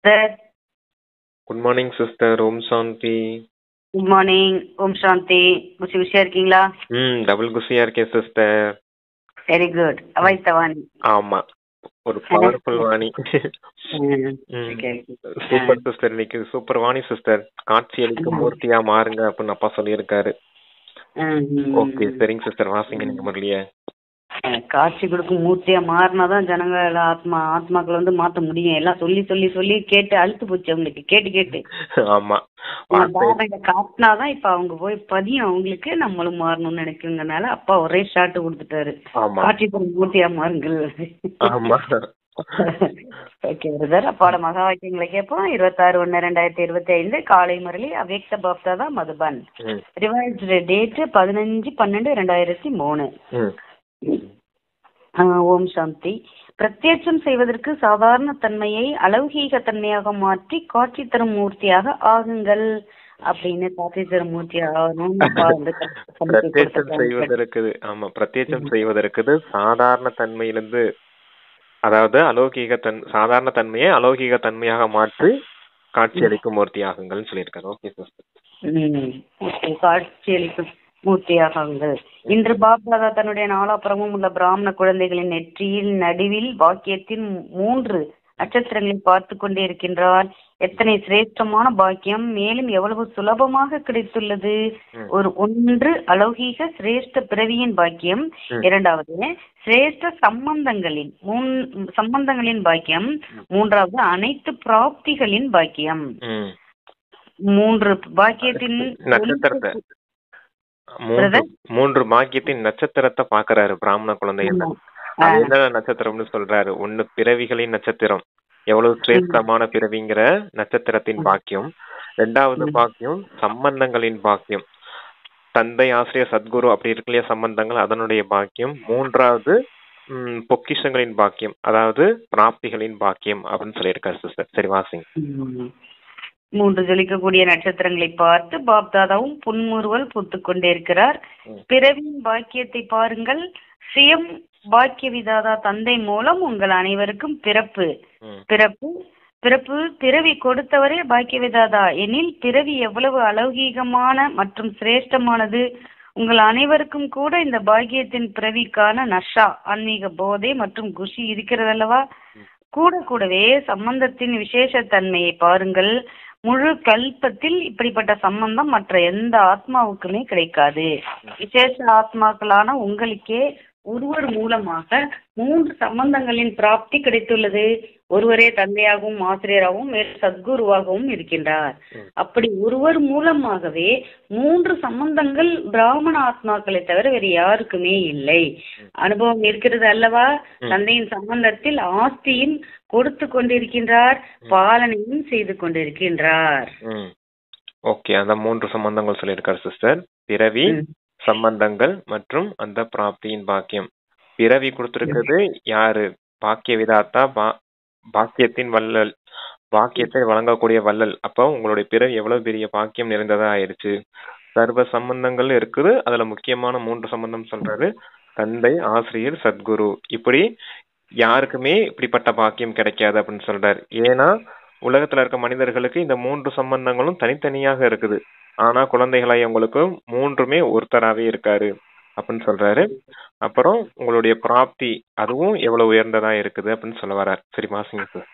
Sir, good morning sister. ஓம் சாந்தி. Good morning. ஓம் சாந்தி. குஷியா இருக்கீங்களா? டபுள் குஷியா இருக்கேன் சிஸ்டர். Very good. அவாய் தவானி. ஆமா, ஒரு பவர்ஃபுல் வாணி. Super sister. இன்னைக்கு சூப்பர் வாணி சிஸ்டர். காட்சி அளிக்கும் மூர்த்தியா மாறுங்க அப்படின்னு அப்பா சொல்லியிருக்காரு. ஓகே, சரிங்க சிஸ்டர், வாசிங்க நீங்க முரளிய. காட்சி கொடுக்கும் மூர்த்தியா மாறினாதான் ஜனங்க ஆத்மாக்கள் மாத்த முடியும். எல்லாம் சொல்லி சொல்லி சொல்லி கேட்டு அழுத்து போச்சு அவங்களுக்கு. கேட்டு கேட்டு ஆமா, காட்டினாதான் இப்ப அவங்க போய் பதியும். அவங்களுக்கு நம்மளும் மாறணும்னு நினைக்கிறதுனால அப்பா ஒரே ஷாட் கொடுத்துட்டாரு. காட்சி கொடுக்கும் மூர்த்தியா மாறுங்கள். ஓகே பிரதர், அப்பாவோட மகா வாக்கியங்களை கேட்போம். 26/1/2025 காலை முரளி அவ்யக்த பாப்தாதா மதுபன். Revised date 15/12/2003. ஓம் சாந்தி. பிரத்யட்சம் செய்வதற்கு சாதாரண தன்மையை அலௌகீக தன்மையாக மாற்றி காட்சி தரும் மூர்த்தியாக ஆகுங்கள் அப்படின்னு. காட்சி தரும் மூர்த்தி ஆகணும். பிரத்யட்சம் செய்வதற்கு பிரத்யட்சம் செய்வதற்கு சாதாரண தன்மையிலிருந்து, அதாவது சாதாரண தன்மையை அலௌகீக தன்மையாக மாற்றி காட்சி அளிக்கும் மூர்த்தி ஆகுங்கள் சொல்லியிருக்காரு. Okay sister. காட்சி அளிக்கும் மூர்த்தியாகுங்கள். இன்று பாப்தாதா தன்னுடைய நாலாபுறமும் உள்ள பிராமண குழந்தைகளின் நெற்றியில் நடுவில் பாக்கியத்தின் 3 நட்சத்திரங்களை பார்த்து கொண்டே இருக்கின்றார். எத்தனை சிரேஷ்டமான பாக்கியம்! மேலும் எவ்வளவு சுலபமாக கிடைத்துள்ளது. ஒன்று அலௌகீக சிரேஷ்ட பிறவியின் பாக்கியம், இரண்டாவது சிரேஷ்ட சம்பந்தங்களின் பாக்கியம், மூன்றாவது அனைத்து பிராப்திகளின் பாக்கியம். 3 பாக்கியத்தின் மூன்று பாக்கியத்தின் நட்சத்திரத்தை பாக்குறாரு பிராமண குழந்தைகள். அது என்ன நட்சத்திரம்னு சொல்றாரு. ஒண்ணு பிறவிகளின் நட்சத்திரம், எவ்வளவு சிரேஷ்டமான பிறவிங்கிற நட்சத்திரத்தின் பாக்கியம். 2வது பாக்கியம் சம்பந்தங்களின் பாக்கியம், தந்தை ஆசிரியர் சத்குரு அப்படி இருக்கு இல்லையா சம்பந்தங்கள், அதனுடைய பாக்கியம். 3வது பொக்கிஷங்களின் பாக்கியம், அதாவது பிராப்திகளின் பாக்கியம் அப்படின்னு சொல்லியிருக்காரு சிஸ்டர். சரி, வாசிங்க. 3 ஜொலிக்கக்கூடிய நட்சத்திரங்களை பார்த்து பாப்தாதாவும் புன்முறுவல் பூத்து கொண்டே இருக்கிறார். பிறவியின் பாக்கியத்தை பாருங்கள். சுயம் பாக்கிய விதாதா தந்தை மூலம் உங்கள் அனைவருக்கும் பிறவி கொடுத்தவரே பாக்கிய விதாதா எனில் பிறவி எவ்வளவு அலௌகீகமான மற்றும் சிரேஷ்டமானது. உங்கள் அனைவருக்கும் கூட இந்த பாக்கியத்தின் பிறவிக்கான நஷா, ஆன்மீக போதை மற்றும் குஷி இருக்கிறதல்லவா? கூடவே சம்பந்தத்தின் விசேஷ தன்மையை பாருங்கள். முழு கல்பத்தில் இப்படிப்பட்ட சம்பந்தம் மற்ற எந்த ஆத்மாவுக்குமே கிடைக்காது. விசேஷ ஆத்மாக்களான உங்களுக்கே ஒருவர் மூலமாக 3 சம்பந்தங்களின் பிராப்தி கிடைத்துள்ளது. ஒருவரே தந்தையாகவும் ஆசிரியராகவும் சத்குருவாகவும் இருக்கின்றார். அப்படி ஒருவர் மூலமாகவே 3 சம்பந்தங்கள் பிராமண ஆத்மாக்களை தவிர வேறு யாருக்குமே இல்லை. அனுபவம் இருக்கிறது அல்லவா? தந்தையின் சம்பந்தத்தில் ஆஸ்தியும் கொடுத்து கொண்டிருக்கின்றார், பாலனையும் செய்து கொண்டிருக்கின்றார். ஓகே, அந்த 3 சம்பந்தங்கள் சொல்லியிருக்காரு சிஸ்டர். பிறவி, சம்பந்தங்கள் மற்றும் அந்த பிராப்தியின் பாக்கியம். பிறவி கொடுத்திருக்கிறது யாரு? பாக்கிய விதாத்தா, பாக்கியத்தின் வள்ளல், பாக்கியத்தை வழங்கக்கூடிய வள்ளல். அப்போ உங்களுடைய பிறவி எவ்வளவு பெரிய பாக்கியம் நிறைந்ததா ஆயிடுச்சு. சர்வ சம்பந்தங்கள் இருக்குது. அதுல முக்கியமான 3 சம்பந்தம் சொல்றாரு, தந்தை ஆசிரியர் சத்குரு. இப்படி யாருக்குமே இப்படிப்பட்ட பாக்கியம் கிடைக்காது அப்படின்னு சொல்றாரு. ஏன்னா உலகத்துல இருக்க மனிதர்களுக்கு இந்த 3 சம்பந்தங்களும் தனித்தனியாக இருக்குது. ஆனா குழந்தைகளாய் உங்களுக்கு 3மே ஒருத்தராவே இருக்காரு அப்படின்னு சொல்றாரு. அப்புறம் உங்களுடைய பிராப்தி அதுவும் எவ்வளவு உயர்ந்ததா இருக்குது அப்படின்னு சொல்ல வர்றாரு. சரி, வாசிங்க சார்.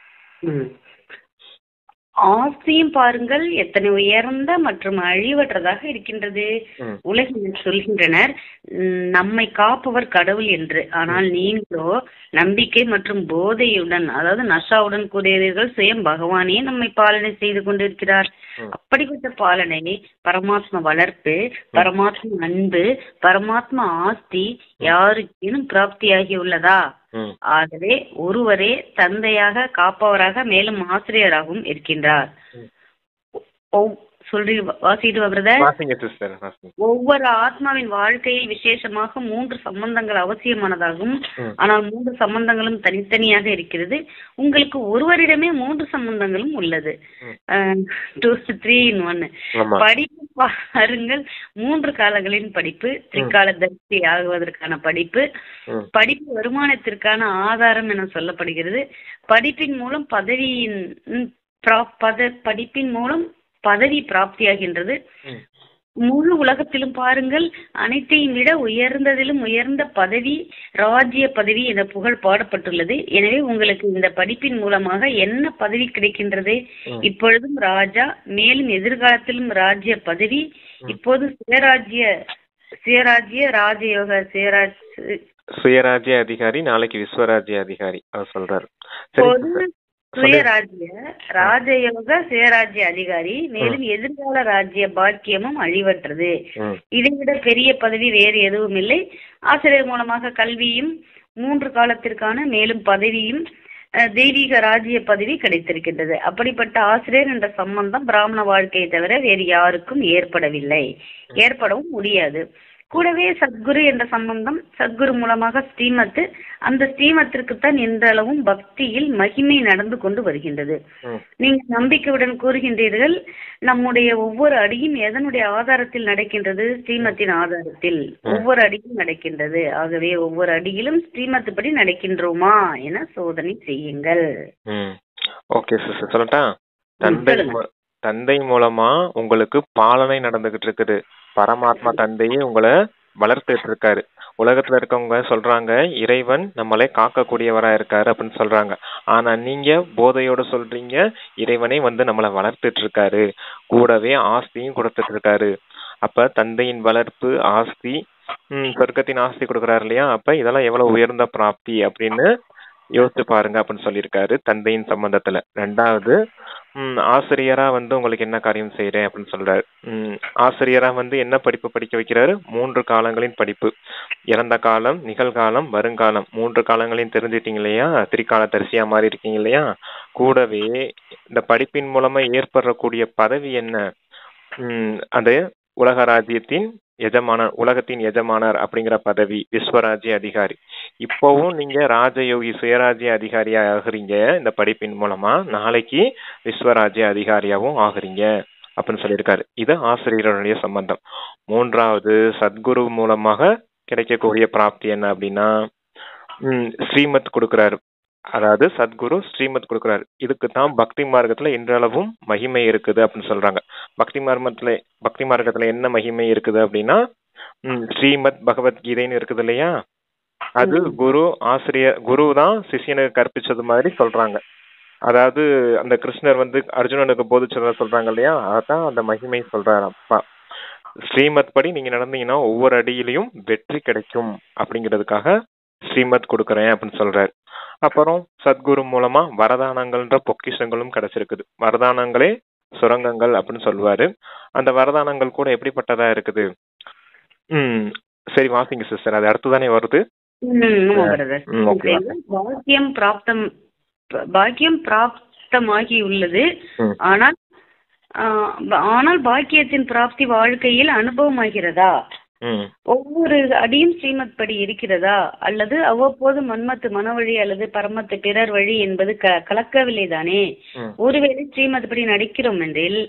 ஆஸ்தியும் பாருங்கள் எத்தனை உயர்ந்த மற்றும் அழிவற்றதாக இருக்கின்றது. உலகினர் சொல்கின்றனர் நம்மை காப்பவர் கடவுள் என்று. ஆனால் நீங்களோ நம்பிக்கை மற்றும் போதையுடன், அதாவது நஷாவுடன் கூடியவர்கள் சுயம் பகவானே நம்மை பாலனை செய்து கொண்டிருக்கிறார். அப்படிப்பட்ட பாலனை, பரமாத்மா வளர்ப்பு, பரமாத்மா அன்பு, பரமாத்மா ஆஸ்தி யாருக்கேனும் பிராப்தியாகி உள்ளதா? ஆகவே ஒருவரே தந்தையாக, காப்பவராக, மேலும் ஆசிரியராகவும் இருக்கின்றார். ஒவ்வொரு ஆத்மாவின் வாழ்க்கையில் விசேஷமாக 3 சம்பந்தங்கள் அவசியமானதாகும். ஆனால் 3 சம்பந்தங்களும் தனித்தனியாக இருக்கிறது. உங்களுக்கு ஒருவரிடமே 3 சம்பந்தங்களும் உள்ளது. 2 3 in 1. படிப்பு பாருங்கள். 3 காலங்களின் படிப்பு, திரிகால தரிசி ஆகுவதற்கான படிப்பு, படிப்பு வருமானத்திற்கான ஆதாரம் என சொல்லப்படுகிறது. படிப்பின் மூலம் பதவியின் படிப்பின் மூலம் பதவி பிராப்தியாகின்றது. ம். முழு உலகத்திலும் பாருங்கள், அனைத்தையும் விட உயர்ந்ததிலும் உயர்ந்த பதவி ராஜ்ய பதவி என புகழ் பாடப்பட்டுள்ளது. எனவே உங்களுக்கு இந்த படிப்பின் மூலமாக என்ன பதவி கிடைக்கின்றது? ம். இப்பொழுதும் ராஜா, மேலும் எதிர்காலத்திலும் ராஜ்ய பதவி. இப்போது சுயராஜ்ய ராஜயோக சுயராஜ்ய அதிகாரி, நாளைக்கு விஸ்வராஜ்ய அதிகாரி அவர் சொல்றாரு. சரி இப்போது sister. சுயராஜ்ய ராஜயோக சுயராஜ்ய அதிகாரி, மேலும் எதிர்கால ராஜ்ய பாக்கியமும் அழிவற்றது. ம். இதைவிட பெரிய பதவி வேறு எதுவும் இல்லை. ஆசிரியர் மூலமாக கல்வியும் 3 காலத்திற்கான மேலும் பதவியும் தெய்வீக ராஜ்ய பதவி கிடைத்திருக்கின்றது. அப்படிப்பட்ட ஆசிரியர் என்ற சம்பந்தம் பிராமண வாழ்க்கையை தவிர வேறு யாருக்கும் ஏற்படவில்லை, ஏற்படவும் முடியாது. கூடவே சத்குரு என்ற சம்பந்தம், சத்குரு மூலமாக ஸ்ரீமத், அந்த ஸ்ரீமத்திற்குத்தான் இன்றளவும் பக்தியில் மகிமை நடந்து கொண்டு வருகின்றது. ம். நீங்கள் நம்பிக்கையுடன் கூறுகின்றீர்கள், நம்முடைய ஒவ்வொரு அடியும் எதனுடைய ஆதாரத்தில் நடக்கின்றது? ஸ்ரீமத்தின் ஆதாரத்தில் ஒவ்வொரு அடியும் நடக்கின்றது. ஆகவே ஒவ்வொரு அடியிலும் ஸ்ரீமத் படி நடக்கின்றோமா என சோதனை செய்யுங்கள். ஓகே சிஸ்டர், சொல்லட்டா? தந்தை மூலமா உங்களுக்கு பாலனை நடந்துகிட்டு இருக்குது. பரமாத்மா தந்தையே உங்களை வளர்த்துட்டு இருக்காரு. உலகத்துல இருக்கவங்க சொல்றாங்க இறைவன் நம்மளை காக்கக்கூடியவரா இருக்காரு அப்படின்னு சொல்றாங்க. ஆனா நீங்க போதையோட சொல்றீங்க இறைவனை நம்மளை வளர்த்துட்டு இருக்காரு, கூடவே ஆஸ்தியும் கொடுத்துட்டு இருக்காரு. அப்ப தந்தையின் வளர்ப்பு, ஆஸ்தி, சொர்க்கத்தின் ஆஸ்தி கொடுக்குறாரு இல்லையா? அப்ப இதெல்லாம் எவ்வளவு உயர்ந்த பிராப்தி அப்படின்னு யோசிச்சு பாருங்க அப்படின்னு சொல்லியிருக்காரு தந்தையின் சம்பந்தத்துல. ரெண்டாவது, ஆசிரியரா உங்களுக்கு என்ன காரியம் செய்யறேன் அப்படின்னு சொல்றாரு. ஆசிரியரா என்ன படிப்பு படிக்க வைக்கிறாரு? 3 காலங்களின் படிப்பு. இறந்த காலம், நிகழ்காலம், வருங்காலம், 3 காலங்களையும் தெரிஞ்சிட்டீங்க இல்லையா? திரிகால தரிசியா மாறி இருக்கீங்க இல்லையா? கூடவே இந்த படிப்பின் மூலமா ஏற்படக்கூடிய பதவி என்ன? அது உலக ராஜ்யத்தின் எஜமானர், உலகத்தின் எஜமானர் அப்படிங்கிற பதவி, விஸ்வராஜ்ய அதிகாரி. இப்பவும் நீங்க ராஜயோகி சுயராஜ்ய அதிகாரியா ஆகுறீங்க இந்த படிப்பின் மூலமா, நாளைக்கு விஸ்வராஜ்ய அதிகாரியாவும் ஆகுறீங்க அப்படின்னு சொல்லியிருக்காரு. இது ஆசிரியருடைய சம்பந்தம். மூன்றாவது, சத்குரு மூலமாக கிடைக்கக்கூடிய பிராப்தி என்ன அப்படின்னா ஸ்ரீமத் கொடுக்கிறாரு. அதாவது சத்குரு ஸ்ரீமத் கொடுக்கிறாரு. இதுக்கு தான் பக்தி மார்க்கத்துல இன்றளவும் மகிமை இருக்குது அப்படின்னு சொல்றாங்க. பக்தி மார்க்கத்துல என்ன மகிமை இருக்குது அப்படின்னா ஸ்ரீமத் பகவத்கீதைன்னு இருக்குது இல்லையா? அது குரு தான் சிஷியனுக்கு கற்பிச்சது மாதிரி சொல்றாங்க. அதாவது அந்த கிருஷ்ணர் அர்ஜுனனுக்கு போதிச்சதா சொல்றாங்க இல்லையா? அதான் அந்த மகிமை சொல்றாரு அப்பா. ஸ்ரீமத் படி நீங்க நடந்தீங்கன்னா ஒவ்வொரு அடியிலையும் வெற்றி கிடைக்கும் அப்படிங்கிறதுக்காக ஸ்ரீமத் கொடுக்கறேன் அப்படின்னு சொல்றாரு. அப்புறம் சத்குரு மூலமா வரதானங்கள்ன்ற பொக்கிஷங்களும் கிடைச்சிருக்குது. வரதானங்களே சுரங்கங்கள் அப்படின்னு சொல்லுவாரு. அந்த வரதானங்கள் கூட எப்படிப்பட்டதா இருக்குது? சரி வாசிங்க சிஸ்டர், அது அடுத்துதானே வருது. பாக்கியம் பிராப்தமாகி உள்ளது. ஆனால் பாக்கியத்தின் பிராப்தி வாழ்க்கையில் அனுபவமாகிறதா? ஒவ்வொரு அடியும் ஸ்ரீமத் படி இருக்கிறதா? அல்லது அவ்வப்போது மன்மத்து மனவழி அல்லது பரமத்து பிறர் வழி என்பது கலக்கவில்லை தானே? ஒருவேளை ஸ்ரீமத் படி நடிக்கிறோம் என்றில்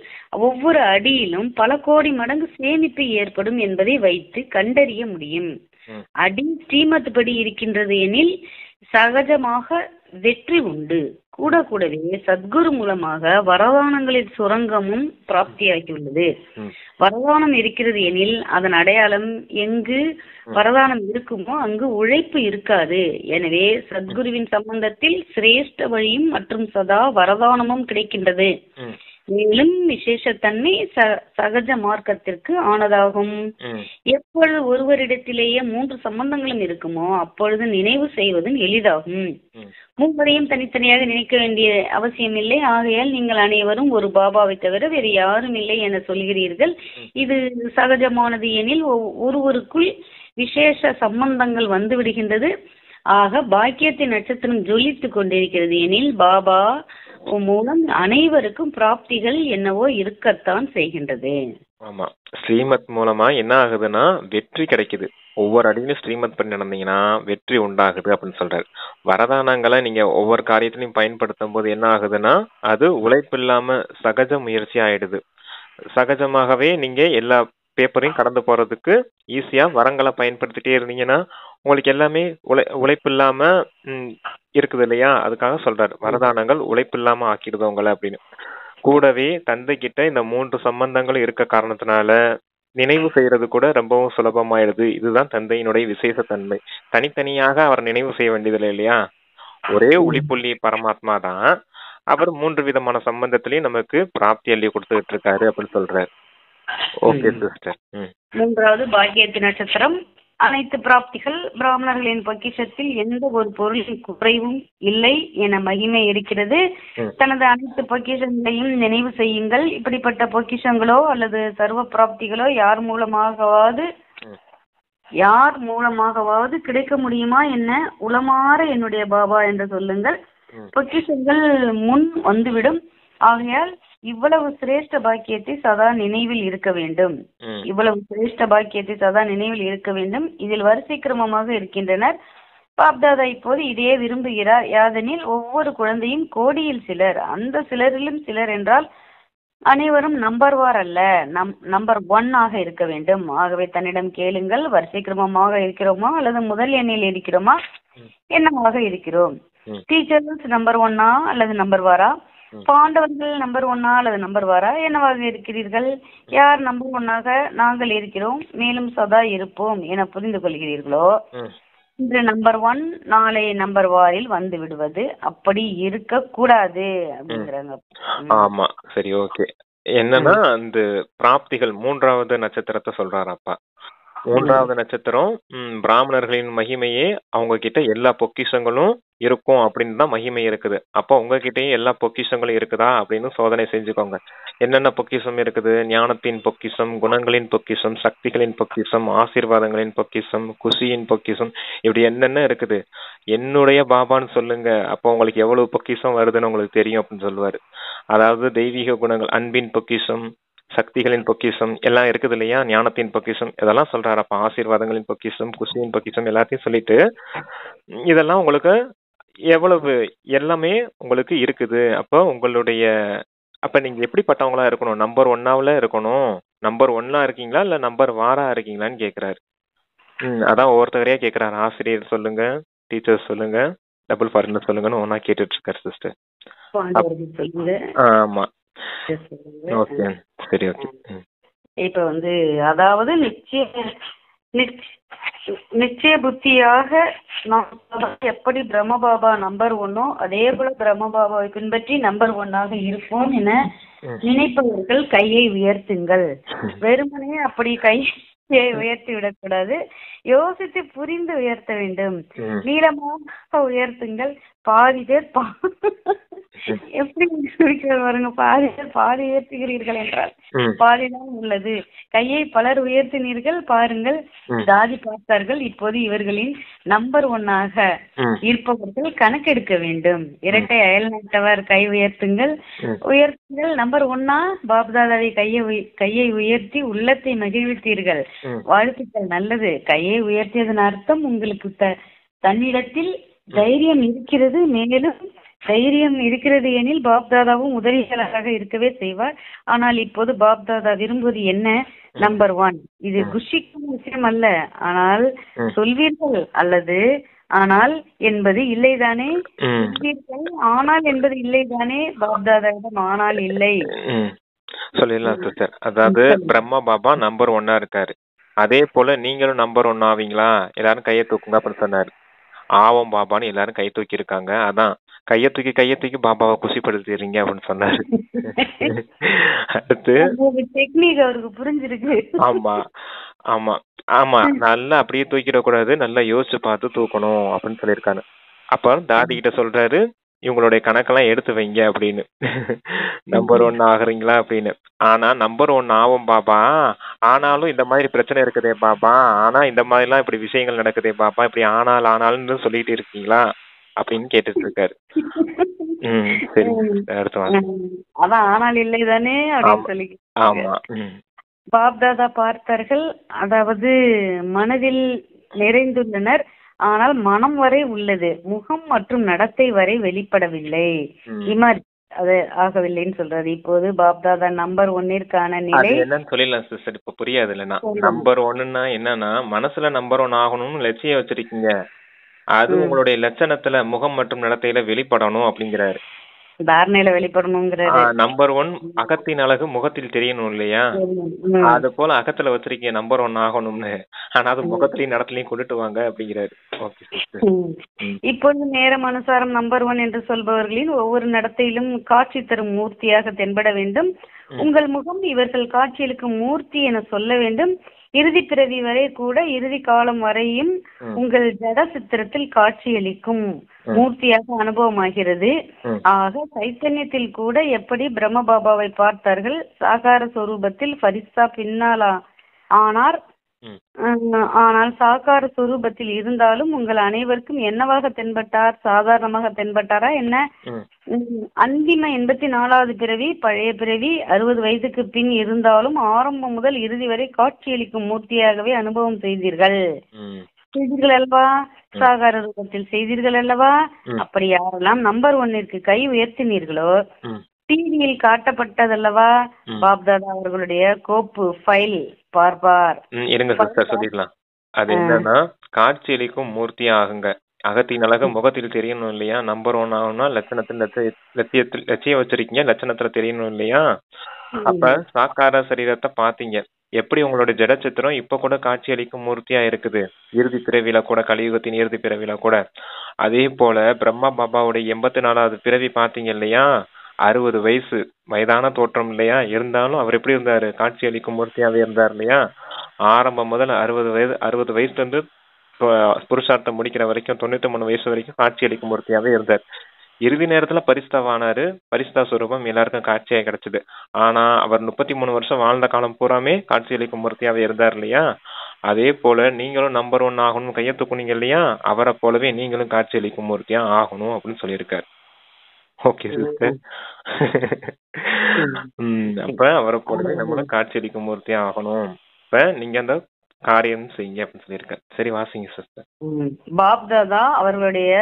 ஒவ்வொரு அடியிலும் பல கோடி மடங்கு சேமிப்பு ஏற்படும் என்பதை வைத்து கண்டறிய முடியும். அடி ஸ்ரீமத் படி இருக்கின்றது எனில் சகஜமாக வெற்றி உண்டு. கூடவே சத்குரு மூலமாக வரதானங்களின் சுரங்கமும் பிராப்தியாகியுள்ளது. வரதானம் இருக்கிறது எனில் அதன் அடையாளம் எங்கு வரதானம் இருக்குமோ அங்கு உழைப்பு இருக்காது. எனவே சத்குருவின் சம்பந்தத்தில் சிரேஷ்ட வழியும் மற்றும் சதா வரதானமும் கிடைக்கின்றது. மேலும் விசேஷத்தன்மை சகஜ மார்க்கத்திற்கு ஆனதாகும். எப்பொழுது ஒருவரிடத்திலேயே 3 சம்பந்தங்களும் இருக்குமோ அப்பொழுது நினைவு செய்வதும் எளிதாகும். மூவரையும் தனித்தனியாக நினைக்க வேண்டிய அவசியம் இல்லை. ஆகையால் நீங்கள் அனைவரும் ஒரு பாபாவை தவிர வேறு யாரும் இல்லை என சொல்கிறீர்கள். இது சகஜமானது எனில் ஒருவருக்குள் விசேஷ சம்பந்தங்கள் வந்து விடுகின்றது. ஆக பாக்கியத்தின் நட்சத்திரம் ஜொலித்துக் கொண்டிருக்கிறது எனில் பாபா மூலம் அனைவருக்கும் பிராப்திகள் என்னவோ இருக்கத்தான் செய்கின்றது. ஆமா, ஸ்ரீமத் மூலமா என்ன ஆகுதுன்னா வெற்றி கிடைக்குது. ஒவ்வொரு அடியிலும் ஸ்ரீமத் பண்ணி நடந்தீங்கன்னா வெற்றி உண்டாகுது அப்படின்னு சொல்றாரு. வரதானங்களை நீங்க ஒவ்வொரு காரியத்திலையும் பயன்படுத்தும் போது என்ன ஆகுதுன்னா அது உழைப்பு இல்லாம சகஜ முயற்சி ஆயிடுது. சகஜமாகவே நீங்க எல்லா பேப்பரையும் கடந்து போறதுக்கு ஈஸியா வரங்களை பயன்படுத்திட்டே இருந்தீங்கன்னா உங்களுக்கு எல்லாமே உழைப்பு இல்லாம இருக்குது இல்லையா? அதுக்காக சொல்றாரு வரதானங்கள் உழைப்பு இல்லாம ஆக்கிடுது உங்களை அப்படின்னு. கூடவே தந்தை கிட்ட இந்த 3 சம்பந்தங்களும் இருக்க காரணத்தினால நினைவு செய்யறது கூட ரொம்பவும் சுலபமாயிடுது. இதுதான் தந்தையினுடைய விசேஷ தன்மை. தனித்தனியாக அவர் நினைவு செய்ய வேண்டியதில்லை இல்லையா? ஒரே ஒளிப்புள்ளி பரமாத்மா தான் அவர் 3 விதமான சம்பந்தத்திலையும் நமக்கு பிராப்தி அள்ளி கொடுத்துட்டு இருக்காரு அப்படின்னு சொல்றாரு. Okay sister. மூன்றாவது பாக்கியத்து நட்சத்திரம். அனைத்து பிராப்திகள் பிராமணர்களின் பொக்கிஷத்தில் எந்த ஒரு பொருளின் குறைவும் இல்லை என மகிமை இருக்கிறது. தனது அனைத்து பொக்கிஷங்களையும் நினைவு செய்யுங்கள். இப்படிப்பட்ட பொக்கிஷங்களோ அல்லது சர்வ பிராப்திகளோ யார் மூலமாகவாவது கிடைக்க முடியுமா என்ன? உளமாற என்னுடைய பாபா என்று சொல்லுங்கள். பொக்கிஷங்கள் முன் வந்துவிடும். ஆகையால் இவ்வளவு சிரேஷ்ட பாக்கியத்தை சதா நினைவில் இருக்க வேண்டும். இதில் வரிசை கிரமமாக இருக்கின்றனர். பாப்தாதா இப்போது இதையே விரும்புகிறார். யாதெனில் ஒவ்வொரு குழந்தையும் கோடியில் சிலர், அந்த சிலரிலும் சிலர் என்றால் அனைவரும் நம்பர்வார் அல்ல, நம்பர் 1 ஆக இருக்க வேண்டும். ஆகவே தன்னிடம் கேளுங்கள், வரிசை கிரமமாக இருக்கிறோமா அல்லது முதல் எண்ணில் இருக்கிறோமா, என்னவாக இருக்கிறோம்? டீச்சர்ஸ் நம்பர் 1 அல்லது நம்பர் வாரா? பாண்டவர்கள் நம்பர் 1 அல்லது நம்பர் வாரா? என்னவாக இருக்கிறீர்கள்? யார் நம்பர் 1 நாங்கள் இருக்கிறோம், மேலும் சதா இருப்போம் என புரிந்து கொள்கிறீர்களோ, இன்று நம்பர் 1 நாளை நம்பர் வாரில் வந்து விடுவது அப்படி இருக்க கூடாது அப்படிங்கிறாங்க. ஆமா, சரி, ஓகே. என்னன்னா அந்த பிராப்திகள் 3வது நட்சத்திரத்தை சொல்றாரு அப்பா. 3வது நட்சத்திரம் பிராமணர்களின் மகிமையே அவங்க கிட்ட எல்லா பொக்கிஷங்களும் இருக்கும் அப்படின்னு தான் மகிமை இருக்குது. அப்போ உங்ககிட்டயும் எல்லா பொக்கிஷங்களும் இருக்குதா அப்படின்னு சோதனை செஞ்சுக்கோங்க. என்னென்ன பொக்கிஷம் இருக்குது? ஞானத்தின் பொக்கிஷம், குணங்களின் பொக்கிஷம், சக்திகளின் பொக்கிஷம், ஆசீர்வாதங்களின் பொக்கிஷம், குஷியின் பொக்கிஷம், இப்படி என்னென்ன இருக்குது. என்னுடைய பாபான்னு சொல்லுங்க, அப்போ உங்களுக்கு எவ்வளவு பொக்கிஷம் வருதுன்னு உங்களுக்கு தெரியும் அப்படின்னு சொல்லுவாரு. அதாவது தெய்வீக குணங்கள், அன்பின் பொக்கிஷம், சக்திகளின் பொக்கிஷம் எல்லாம் இருக்குது இல்லையா? ஞானத்தின் பொக்கிஷம் இதெல்லாம் சொல்றாரு. அப்ப ஆசீர்வாதங்களின் பொக்கிஷம், குஷியின் பொக்கிஷம் எல்லாத்தையும் சொல்லிட்டு இதெல்லாம் உங்களுக்கு எவ்வளவு எல்லாமே உங்களுக்கு இருக்குது. அப்போ உங்களுடைய நீங்க எப்படிப்பட்டவங்களா இருக்கணும்? நம்பர் 1 இருக்கணும். நம்பர் 1 இருக்கீங்களா இல்ல நம்பர் வாரா இருக்கீங்களான்னு கேக்குறாரு. அதான் ஒவ்வொருத்தவரையா கேக்குறாரு. ஆசிரியர் சொல்லுங்க, டீச்சர்ஸ் சொல்லுங்க, டபுள் ஃபாரினர் சொல்லுங்கன்னு ஒன்னா கேட்டுட்டு இருக்காரு சிஸ்டர். ஆமா, ஓகே, சரி, ஓகே. இப்ப அதாவது நிச்சய புத்தியாக எப்படி பிரம்மபாபா நம்பர் 1 அதே போல பிரம்மபாபாவை பின்பற்றி நம்பர் 1 இருப்போம் என நினைப்பவர்கள் கையை உயர்த்துங்கள். வெறுமனே அப்படி கையை உயர்த்தி விடக்கூடாது, யோசித்து புரிந்து உயர்த்த வேண்டும். நீளமாக உயர்த்துங்கள். பாதி பேர் எப்படி பாருங்க, பாதி பேர் பாதி உயர்த்துகிறீர்கள் என்றால் பாதிதான் உள்ளது. கையை பலர் உயர்த்தினீர்கள் பாருங்கள், ஜாதி பார்த்தார்கள். இப்போது இவர்களின் நம்பர் 1 இருப்பவர்கள் கணக்கெடுக்க வேண்டும். இரட்டை அயல் நாட்டவர் கை உயர்த்துங்கள். நம்பர் 1 பாப்தாதாவை கையை உயர்த்தி உள்ளத்தை மகிழ்வித்தீர்கள். வாழ்த்துக்கள், நல்லது. கையை உயர்த்தியதன் அர்த்தம் உங்களுக்கு தன்னிடத்தில் தைரியம் இருக்கிறது. மேலும் தைரியம் இருக்கிறது எனில் பாப்தாதாவும் உதவியாளராக இருக்கவே செய்வார். ஆனால் இப்போது பாப்தாதா விரும்புவது என்ன? நம்பர் 1. இது குஷிக்கும் விஷயம் அல்ல. ஆனால் சொல்வீர்கள் அல்லது ஆனால் என்பது இல்லைதானே? ஆனால் என்பது இல்லைதானே? பாப்தாதாவிடம் ஆனால் இல்லை சொல்லிடலாம் சிஸ்டர். அதாவது பிரம்மா பாபா நம்பர் 1 இருக்காரு. அதே போல நீங்களும் நம்பர் 1 ஆவீங்களா? எல்லாரும் கையை தூக்குங்க அப்படின்னு சொன்னாரு. ஆவம் பாபான்னு எல்லாரும் கை தூக்கி இருக்காங்க. அதான் கையை தூக்கி பாபாவை குஷிப்படுத்திடுறீங்க அப்படின்னு சொன்னாரு. அடுத்து டெக்னிக் அவருக்கு புரிஞ்சிருக்கு. ஆமா ஆமா ஆமா, நல்லா அப்படியே தூக்கிடக்கூடாது, நல்லா யோசிச்சு பார்த்து தூக்கணும் அப்படின்னு சொல்லியிருக்காரு. அப்ப தாதி கிட்ட சொல்றாரு, இவங்களுடைய கணக்கெல்லாம் எடுத்து வைங்க அப்படின்னு. நம்பர் 1 ஆகுறீங்களா அப்படின்னு. ஆனா நம்பர் 1 ஆகும் பாபா, ஆனாலும் இந்த மாதிரி பிரச்சனை இருக்குதே பாபா, ஆனா இந்த மாதிரி எல்லாம் இப்படி விஷயங்கள் நடக்குதே பாபா, இப்படி ஆனாலும் சொல்லிட்டு இருக்கீங்களா அப்படின்னு கேட்டுட்டு இருக்காரு. சரி, அடுத்து வாங்க. அதான் ஆனால் இல்லைதானே அப்படின்னு சொல்லி. ஆமா, பாப்தாதா பார்த்தார்கள். அதாவது மனதில் நிறைந்துள்ளனர், ஆனால் மனம் வரை உள்ளது, முகம் மற்றும் நடத்தை வரை வெளிப்படவில்லை, இமர்ஜ் அது ஆகவில்லைன்னு சொல்றாரு. இப்போது பாப்தாதா நம்பர் 1 நிலை என்னன்னு சொல்லிடலாம் சிஸ்டர். இப்ப புரியாது இல்லைன்னா நம்பர் 1ன்னா என்னன்னா மனசுல நம்பர் 1 ஆகணும்னு லட்சியம் வச்சிருக்கீங்க. அது உங்களுடைய லட்சணத்துல முகம் மற்றும் நடத்தையில வெளிப்படணும் அப்படிங்கிறாரு. தாரணையில வெளிப்படணுங்கிறாரு. நம்பர் 1 அகத்தின் அழகு முகத்தில் தெரியணும் இல்லையா? அது போல அகத்துல வச்சிருக்கீங்க நம்பர் 1 ஆகணும்னு. ஆனா அது முகத்திலையும் நடத்திலையும் கொண்டுட்டு வாங்க அப்படிங்கிறாரு. Okay sister. இப்பொழுது நேரம் அனுசாரம் நம்பர் 1 என்று சொல்பவர்களின் ஒவ்வொரு நடத்தையிலும் காட்சி தரும் மூர்த்தியாக தென்பட வேண்டும். உங்கள் முகம் இவர்கள் காட்சியளிக்கும் மூர்த்தி என சொல்ல வேண்டும். இறுதி பிறவி வரை கூட இறுதி காலம் வரையும் உங்கள் ஜட சித்திரத்தில் காட்சியளிக்கும் மூர்த்தியாக அனுபவமாகிறது. ஆக சைத்தன்யத்தில் கூட எப்படி பிரம்ம பாபாவை பார்த்தார்கள், சாகார சொரூபத்தில் பரிசா பின்னாலா ஆனால் சாகார சொரூபத்தில் இருந்தாலும் உங்கள் அனைவருக்கும் என்னவாக தென்பட்டார்? சாதாரணமாக தென்பட்டாரா என்ன? அந்திம 84வது பிறவி, பழைய பிறவி, 60 வயதுக்கு பின் இருந்தாலும் ஆரம்பம் முதல் இறுதி வரை காட்சியளிக்கும் மூர்த்தியாகவே அனுபவம் செய்தீர்கள் அல்லவா? சாகார ரூபத்தில் செய்தீர்கள் அல்லவா? அப்படி யாரெல்லாம் நம்பர் 1ற்கு கை உயர்த்தினீர்களோ டிவியில் காட்டப்பட்டதல்லவா பாப்தாதா அவர்களுடைய கோப்பு ஃபைல் பார்ப்பார். இருங்க சிஸ்டர் சொல்லிடலாம். அது என்னன்னா காட்சியளிக்கும் மூர்த்தி ஆகுங்க. அகத்தின் அழகு முகத்தில் தெரியணும் இல்லையா? நம்பர் 1 ஆகும்னா லட்சியம் வச்சிருக்கீங்க, லட்சணத்துல தெரியணும் இல்லையா? அப்ப சாக்கார சரீரத்தை பாத்தீங்க. எப்படி உங்களோட ஜட சித்திரம் இப்ப கூட காட்சி அளிக்கும் மூர்த்தியா இருக்குது இறுதி பிறவில கூட, கலியுகத்தின் இறுதி பிறவில கூட. அதே போல பிரம்மா பாபாவுடைய 84வது பிறவி பாத்தீங்க இல்லையா? 60 வயசு வயதான தோற்றம் இல்லையா? இருந்தாலும் அவர் எப்படி இருந்தாரு? காட்சி அளிக்கும் மூர்த்தியாவே இருந்தார் இல்லையா? ஆரம்பம் முதல் 60 வயசுல இருந்து புருஷார்த்தம் முடிக்கிற வரைக்கும் 93 வயசு வரைக்கும் காட்சி அளிக்கும் மூர்த்தியாவே இருந்தார். இறுதி நேரத்துல பரிஸ்தாவானாரு. பரிஸ்தா சுரூபம் எல்லாருக்கும் காட்சியா கிடைச்சது. ஆனா அவர் 33 வருஷம் வாழ்ந்த காலம் பூராமே காட்சி அளிக்கும் மூர்த்தியாவே இருந்தார் இல்லையா? அதே போல நீங்களும் நம்பர் 1 ஆகணும் கையை தூக்குனீங்க இல்லையா? அவரை போலவே நீங்களும் காட்சி அளிக்கும் மூர்த்தியா ஆகணும் அப்படின்னு சொல்லியிருக்காரு. Okay sister. அப்ப அவரை போலவே நம்மளும் காட்சி அளிக்கும் மூர்த்தியா ஆகணும். இப்ப நீங்க அந்த காரியம் செய்யுங்க அப்படின்னு சொல்லியிருக்காரு. சரி வாசிங்க சிஸ்டர். பாப்தாதா அவர்களுடைய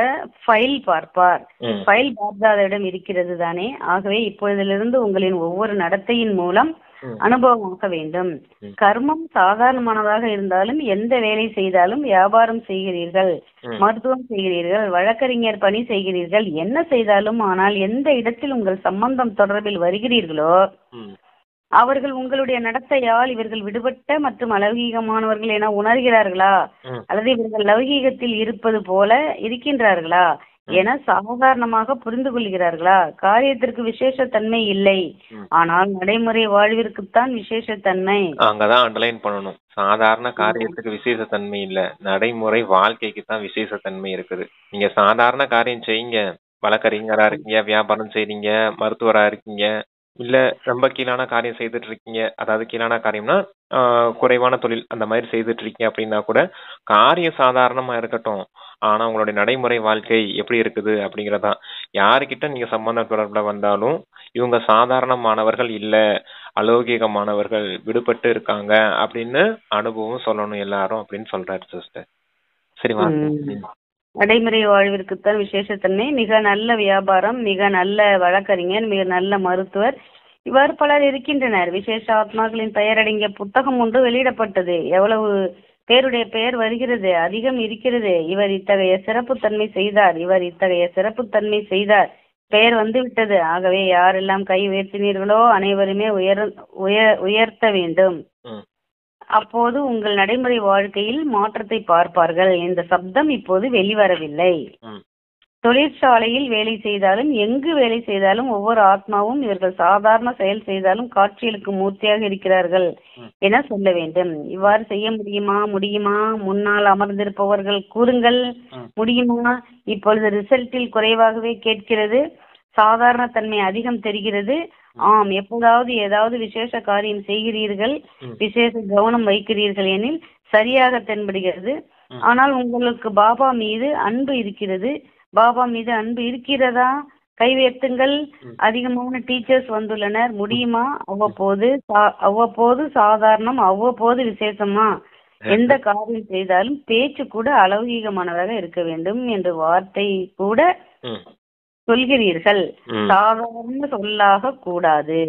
ஃபைல் பார்ப்பார். ஃபைல் பாப்தாதாவிடம் இருக்கிறது தானே. ஆகவே இப்பொழுதிலிருந்து உங்களின் ஒவ்வொரு நடத்தையின் மூலம் அனுபவமாக வேண்டும். கர்மம் சாதாரணமானதாக இருந்தாலும், எந்த வேலை செய்தாலும், வியாபாரம் செய்கிறீர்கள், மருத்துவம் செய்கிறீர்கள், வழக்கறிஞர் பணி செய்கிறீர்கள், என்ன செய்தாலும், ஆனால் எந்த இடத்தில் உங்கள் சம்பந்தம் தொடர்பில் வருகிறீர்களோ அவர்கள் உங்களுடைய நடத்தையால் இவர்கள் விடுபட்ட மற்றும் அலௌகீகமானவர்கள் என உணர்கிறார்களா, அல்லது இவர்கள் லௌகீகத்தில் இருப்பது போல இருக்கின்றார்களா என சாதாரணமாக புரிந்து கொள்கிறார்களா? காரியத்திற்கு விசேஷத்தன்மை இல்லை, ஆனால் நடைமுறை வாழ்விற்குத்தான் விசேஷத்தன்மை. அங்கதான் அண்டர்லைன் பண்ணணும். சாதாரண காரியத்துக்கு விசேஷத்தன்மை இல்ல, நடைமுறை வாழ்க்கைக்கு தான் விசேஷத்தன்மை இருக்குது. நீங்க சாதாரண காரியம் செய்யுங்க, வழக்கறிஞரா இருக்கீங்க, வியாபாரம் செய்றீங்க, மருத்துவரா இருக்கீங்க, இல்ல ரொம்ப கீழான காரியம் செய்துட்டு இருக்கீங்க, அதாவது கீழான காரியம்னா குறைவான தொழில் அந்த மாதிரி செய்துட்டு இருக்கீங்க அப்படின்னா கூட காரியம் சாதாரணமா இருக்கட்டும், ஆனா உங்களுடைய நடைமுறை வாழ்க்கை எப்படி இருக்குது அப்படிங்கறதான். யாருக்கிட்ட நீங்க சம்பந்த தொடர்புல வந்தாலும் இவங்க சாதாரணமானவர்கள் இல்ல, அலௌகிகமானவர்கள், விடுபட்டு இருக்காங்க அப்படின்னு அனுபவம் சொல்லணும் எல்லாரும் அப்படின்னு சொல்றாரு சிஸ்டர். சரி நடைமுறை வாழ்விற்குத்தான் விசேஷத்தன்மை. மிக நல்ல வியாபாரம், மிக நல்ல வழக்கறிஞர், மிக நல்ல மருத்துவர், இவ்வாறு பலர் இருக்கின்றனர். விசேஷ ஆத்மாக்களின் பெயர் அடங்கிய புத்தகம் ஒன்று வெளியிடப்பட்டது. எவ்வளவு பேருடைய பெயர் வருகிறது, அதிகம் இருக்கிறது. இவர் இத்தகைய சிறப்புத்தன்மை செய்தார், இவர் இத்தகைய சிறப்புத்தன்மை செய்தார், பெயர் வந்து விட்டது. ஆகவே யாரெல்லாம் கை உயர்த்தினீர்களோ அனைவருமே உயர்த்த வேண்டும். அப்போது உங்கள் நடைமுறை வாழ்க்கையில் மாற்றத்தை பார்ப்பார்கள். இந்த சப்தம் இப்போது வெளிவரவில்லை. தொழிற்சாலையில் வேலை செய்தாலும், எங்கு வேலை செய்தாலும், ஒவ்வொரு ஆத்மாவும் இவர்கள் சாதாரண செயல் செய்தாலும் காட்சிகளுக்கு மூர்த்தியாக இருக்கிறார்கள் என சொல்ல வேண்டும். இவ்வாறு செய்ய முடியுமா? முன்னால் அமர்ந்திருப்பவர்கள் கூறுங்கள், முடியுமா? இப்பொழுது ரிசல்ட்டில் குறைவாகவே கேட்கிறது, சாதாரண தன்மை அதிகம் தெரிகிறது. ஆம், எப்போதாவது ஏதாவது விசேஷ காரியம் செய்கிறீர்கள், விசேஷ கவனம் வைக்கிறீர்கள் எனில் சரியாக தென்படுகிறது. ஆனால் உங்களுக்கு பாபா மீது அன்பு இருக்கிறது. பாபா மீது அன்பு இருக்கிறதா? கை உயர்த்துங்கள். அதிகமான டீச்சர்ஸ் வந்துள்ளனர். முடியுமா? அவ்வப்போது சாதாரணம், அவ்வப்போது விசேஷமா? எந்த காரியம் செய்தாலும் பேச்சு கூட அலௌகீகமானதாக இருக்க வேண்டும் என்ற வார்த்தை கூட சொல்கிறீர்கள். சாதாரண சொல்லாக கூடாது.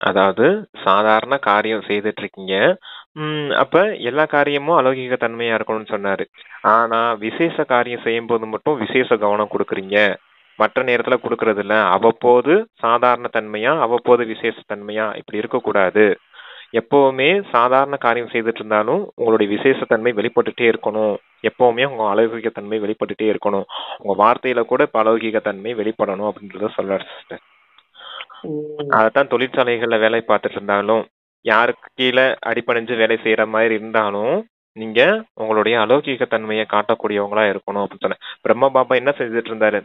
அதாவது சாதாரண காரியம் செய்துட்டு இருக்கீங்க, அப்ப எல்லா காரியமும் அலௌகிக தன்மையா இருக்கணும்னு சொன்னாரு. ஆனா விசேஷ காரியம் செய்யும் போது மட்டும் விசேஷ கவனம் கொடுக்குறீங்க மற்ற நேரத்துல கொடுக்கறது இல்ல. அவ்வப்போது சாதாரண தன்மையா, அவ்வப்போது விசேஷ தன்மையா இப்படி இருக்கக்கூடாது. எப்பவுமே சாதாரண காரியம் செய்துட்டு இருந்தாலும் உங்களுடைய விசேஷத்தன்மை வெளிப்பட்டுட்டே இருக்கணும். எப்பவுமே உங்க அலௌகிக தன்மை வெளிப்பட்டுட்டே இருக்கணும். உங்க வார்த்தையில கூட இப்ப அலௌகிக தன்மை வெளிப்படணும் அப்படின்றத சொல்றாரு சிஸ்டர். அதான் தொழிற்சாலைகள்ல வேலை பார்த்துட்டு இருந்தாலும், யாருக்கு கீழே அடிபணிஞ்சு வேலை செய்யற மாதிரி இருந்தாலும் நீங்க உங்களுடைய அலௌகிக தன்மையை காட்டக்கூடியவங்களா இருக்கணும் அப்படின்னு சொன்ன. பிரம்ம பாபா என்ன செஞ்சுட்டு இருந்தாரு?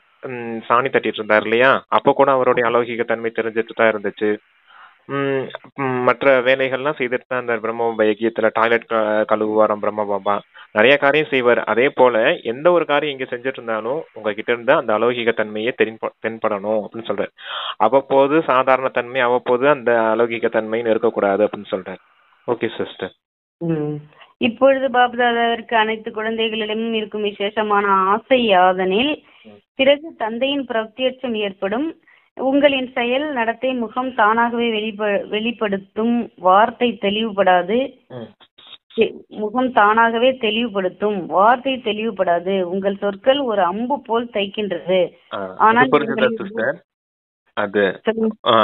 சாணி தட்டிட்டு இருந்தாரு இல்லையா? அப்ப கூட அவருடைய அலௌகிக தன்மை தெரிஞ்சுட்டு தான் இருந்துச்சு. மற்ற வேலைகள்லாம் செய்துட்டு தான் இருந்தார் பிரம்ம பாபா யஜ்யத்துல. டாய்லெட் கழுவுவாரம் பிரம்ம பாபா. நிறைய காரியம் செய்வார். அதே போல எந்த ஒரு காரியம் இங்க செஞ்சுட்டு இருந்தாலும் உங்ககிட்ட இருந்து அந்த அலௌகிக தன்மையே தென்படணும் அப்படின்னு சொல்றாரு. அவ்வப்போது சாதாரண தன்மை, அவ்வப்போது அந்த அலௌகிக தன்மைன்னு இருக்கக்கூடாது அப்படின்னு சொல்றாரு. Okay sister. இப்பொழுது பாப்தாதாவிற்கு அனைத்து குழந்தைகளிலும் இருக்கும் விசேஷமான ஆசை யாதனில் பிறகு தந்தையின் பிரத்யட்சம் ஏற்படும். உங்களின் செயல் நடத்தை முகம் தானாகவே வெளிப்படுத்தும். வார்த்தை தெளிவுபடாது. முகம் தானாகவே தெளிவுபடுத்தும். வார்த்தை தெளிவுபடாது. உங்கள் சொற்கள் ஒரு அம்பு போல் தைக்கின்றது. ஆனால்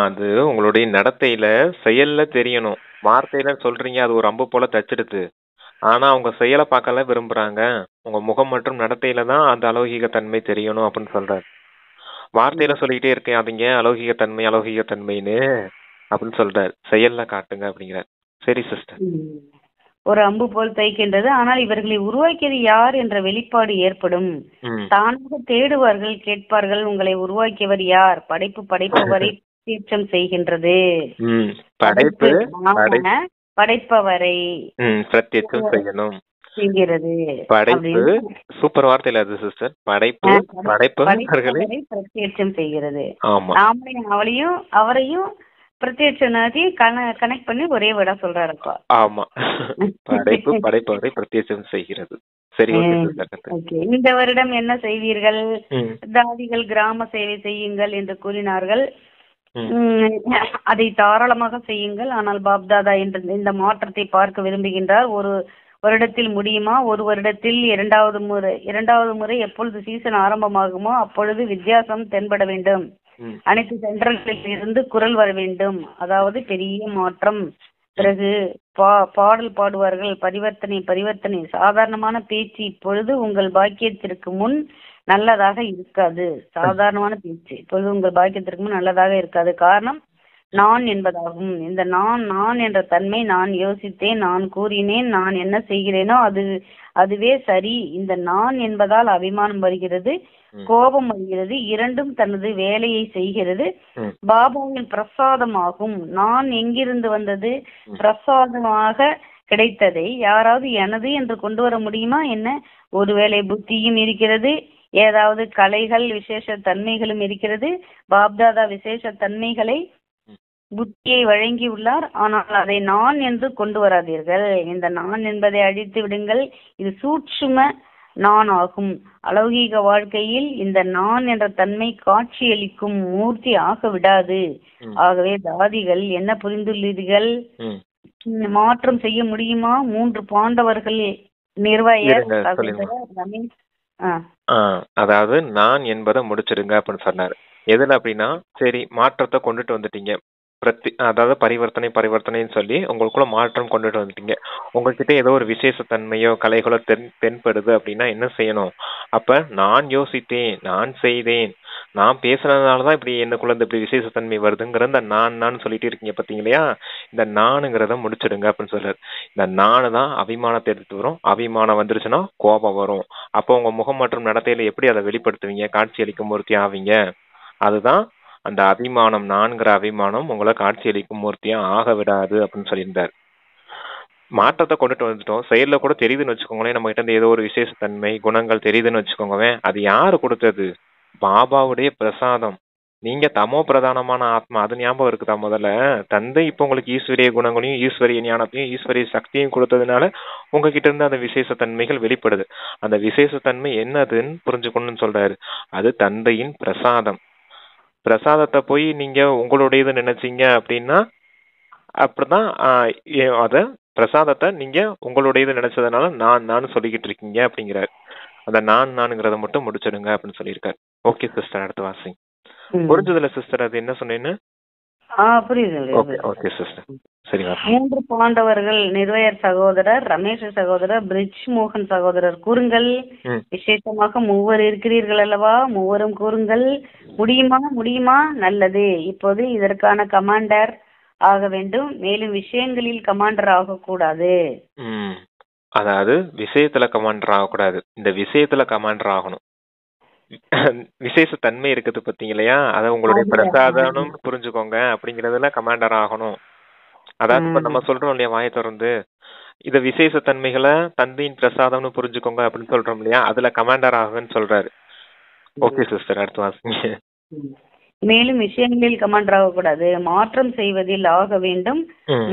அது உங்களுடைய நடத்தையில செயல்ல தெரியணும். வார்த்தையில சொல்றீங்க அது ஒரு அம்பு போல தச்சிடுது. ஆனா அவங்க செயலை பார்க்கல விரும்புறாங்க. உங்க முகம் மற்றும் நடத்தையில தான் அந்த அலௌகிக தன்மை தெரியணும் அப்படின்னு சொல்றாரு. வார்த்தையில சொல்லிக்கிட்டே இருக்கேன் அதுங்க அலௌகிக தன்மைன்னு அப்படின்னு சொல்றாரு. செயல்ல காட்டுங்க அப்படிங்கிறார். சரி சிஸ்டர். ஒரு அம்பு போல் தைக்கின்றது. ஆனால் இவர்களை உருவாக்கியது யார் என்ற வெளிப்பாடு ஏற்படும். தானாக தேடுவார்கள், கேட்பார்கள், உங்களை உருவாக்கியவர் யார்? படைப்பவரை தீட்சம் செய்கின்றது. படைப்பவரை பிரத்யட்சம் செய்யணும் செய்கிறது. படைப்பு சூப்பர் வார்த்தையில அது சிஸ்டர். படைப்பவர்களை பிரத்யட்சம் செய்கிறது. ஆமா, அவளையும் அவரையும் பிரத்யட்சனாதி கனெக்ட் பண்ணி ஒரே விட சொல்றாருப்பா. ஆமா, படைப்பவரை பிரத்யட்சம் செய்கிறது. சரி, இந்த வருடம் என்ன செய்வீர்கள்? தாதிகள் கிராம சேவை செய்யுங்கள் என்று கூறினார்கள். அதை தாராளமாக செய்யுங்கள். ஆனால் பாப்தாதா என்ற இந்த மாற்றத்தை பார்க்க விரும்புகின்றார். ஒரு வருடத்தில் முடியுமா? ஒரு வருடத்தில் இரண்டாவது முறை எப்பொழுது சீசன் ஆரம்பமாகுமோ அப்பொழுது வித்தியாசம் தென்பட வேண்டும். அனைத்து சென்டர்களில் இருந்து குரல் வர வேண்டும். அதாவது பெரிய மாற்றம். பிறகு பாடல் பாடுவார்கள். பரிவர்த்தனை. சாதாரணமான பேச்சு இப்பொழுது உங்கள் பாக்கியத்திற்கு முன் நல்லதாக இருக்காது. சாதாரணமான பேச்சு இப்பொழுது உங்கள் பாக்கியத்திற்கு முன் நல்லதாக இருக்காது. காரணம் நான் என்பதாகும். இந்த நான் என்ற தன்மை, நான் யோசித்தேன், நான் கூறினேன், நான் என்ன செய்கிறேனோ அதுவே சரி. இந்த நான் என்பதால் அபிமானம் வருகிறது, கோபம் வருகிறது. இரண்டும் தனது வேலையை செய்கிறது. பாபாவின் பிரசாதமாகும். நான் எங்கிருந்து வந்தது? பிரசாதமாக கிடைத்ததை யாராவது எனது என்று கொண்டு வர முடியுமா என்ன? ஒருவேளை புத்தியும் இருக்கிறது, ஏதாவது கலைகள் விசேஷ தன்மைகளும் இருக்கிறது. பாப்தாதா விசேஷ தன்மைகளை புத்தியை வழங்கியுள்ளார். ஆனால் அதை நான் என்று கொண்டு வராதீர்கள். இந்த நான் என்பதை அழித்து விடுங்கள். இது சூட்சும நான் ஆகும். அலௌகீக வாழ்க்கையில் இந்த நான் என்ற தன்மை காட்சியளிக்கும் மூர்த்தி ஆக விடாது. ஆகவே தாதிகள் என்ன புரிந்துள்ளீர்கள்? மாற்றம் செய்ய முடியுமா? 3 பாண்டவர்கள் நிர்வாகியர் அதாவது நான் என்பதை முடிச்சிடுங்க அப்படின்னு சொன்னாரு. எதுல அப்படின்னா, சரி மாற்றத்தை கொண்டுட்டு வந்துட்டீங்க, அதாவது பரிவர்த்தனைன்னு சொல்லி உங்களுக்குள்ள மாற்றம் கொண்டுட்டு வந்துட்டீங்க. உங்ககிட்ட ஏதோ ஒரு விசேஷ தன்மையோ கலைகளோ தென்படுது அப்படின்னா என்ன செய்யணும்? அப்ப நான் யோசித்தேன், நான் செய்தேன், நான் பேசுனதுனாலதான் இப்படி எனக்குள்ள இப்படி விசேஷ தன்மை வருதுங்கிற இந்த நான் சொல்லிட்டு இருக்கீங்க பாத்தீங்களா? இந்த நானுங்கிறத முடிச்சிடுங்க அப்படின்னு சொல்றாரு. இந்த நானு தான் அபிமானத்தை எடுத்து வரும். அபிமானம் வந்துருச்சுன்னா கோபம் வரும். அப்போ உங்க முகம் மற்றும் நடத்தையில எப்படி அதை வெளிப்படுத்துவீங்க? காட்சி அளிக்கும் மூர்த்தி ஆவீங்க. அதுதான் அந்த அபிமானம், நான்கிற அபிமானம் உங்களை காட்சி அளிக்கும் மூர்த்தியா ஆக விடாது அப்படின்னு சொல்லியிருந்தார். மாற்றத்தை கொண்டுட்டு வந்துட்டோம். செயல்ல கூட தெரியுதுன்னு வச்சுக்கோங்களேன். நம்ம கிட்ட இருந்து ஏதோ ஒரு விசேஷ தன்மை குணங்கள் தெரியுதுன்னு வச்சுக்கோங்க. அது யாரு கொடுத்தது? பாபாவுடைய பிரசாதம். நீங்க தமோ பிரதானமான ஆத்மா, அது ஞாபகம் இருக்குதா? முதல்ல தந்தை இப்ப உங்களுக்கு ஈஸ்வரிய குணங்களையும் ஈஸ்வரிய ஞானத்தையும் ஈஸ்வரிய சக்தியும் கொடுத்ததுனால உங்ககிட்ட இருந்து அந்த விசேஷ தன்மைகள் வெளிப்படுது. அந்த விசேஷ தன்மை என்னதுன்னு புரிஞ்சுக்கணும்னு சொல்றாரு. அது தந்தையின் பிரசாதம். பிரசாதத்தை போய் நீங்க உங்களுடையது நினைச்சீங்க அப்படின்னா அப்படிதான் அத பிரசாதத்தை நீங்க உங்களுடையது நினைச்சதுனால நான் சொல்லிக்கிட்டு இருக்கீங்க அப்படிங்கிறாரு. அந்த நான்ங்கிறத மட்டும் முடிச்சிடுங்க அப்படின்னு சொல்லியிருக்காரு. ஓகே சிஸ்டர், அடுத்த வாசி. ம். புரிஞ்சதுல சிஸ்டர் அது என்ன சொன்னேன்னு? புரியுது ஓகே ஓகே சிஸ்டர், சரிங்க. 3 பாண்டவர்கள் நிர்வயர் சகோதரர், ரமேஷ் சகோதரர், பிரிட்ஜ் மோகன் சகோதரர் கூறுங்கள். ம் விசேஷமாக 3 இருக்கிறீர்கள் அல்லவா, 3 கூறுங்கள். முடியுமா? நல்லது. இப்போது இதற்கான கமாண்டர் ஆக வேண்டும், மேலும் விஷயங்களில் கமாண்டர் ஆகக்கூடாது. ம் அதாவது விஷயத்துல கமாண்டர் ஆகக்கூடாது, இந்த விஷயத்துல கமாண்டர் ஆகணும். விசேஷ தன்மை இருக்குது பாத்தீங்களையா, அத உங்களுடைய பிரசாதனம் புரிஞ்சுக்கோங்க அப்படிங்கறதுல கமாண்டர் ஆகணும். அதாவது இப்ப நம்ம சொல்றோம் இல்லையா வாயை திறந்து, இத விசேஷ தன்மைகளை தந்தையின் பிரசாதம்னு புரிஞ்சுக்கோங்க அப்படின்னு சொல்றோம் இல்லையா, அதுல கமாண்டர் ஆகுன்னு சொல்றாரு. ஓகே சிஸ்டர், அடுத்து வாசிங்க. மேலும் விஷயங்களில் கமாண்டர் ஆகக்கூடாது, மாற்றம் செய்வதில் ஆக வேண்டும்.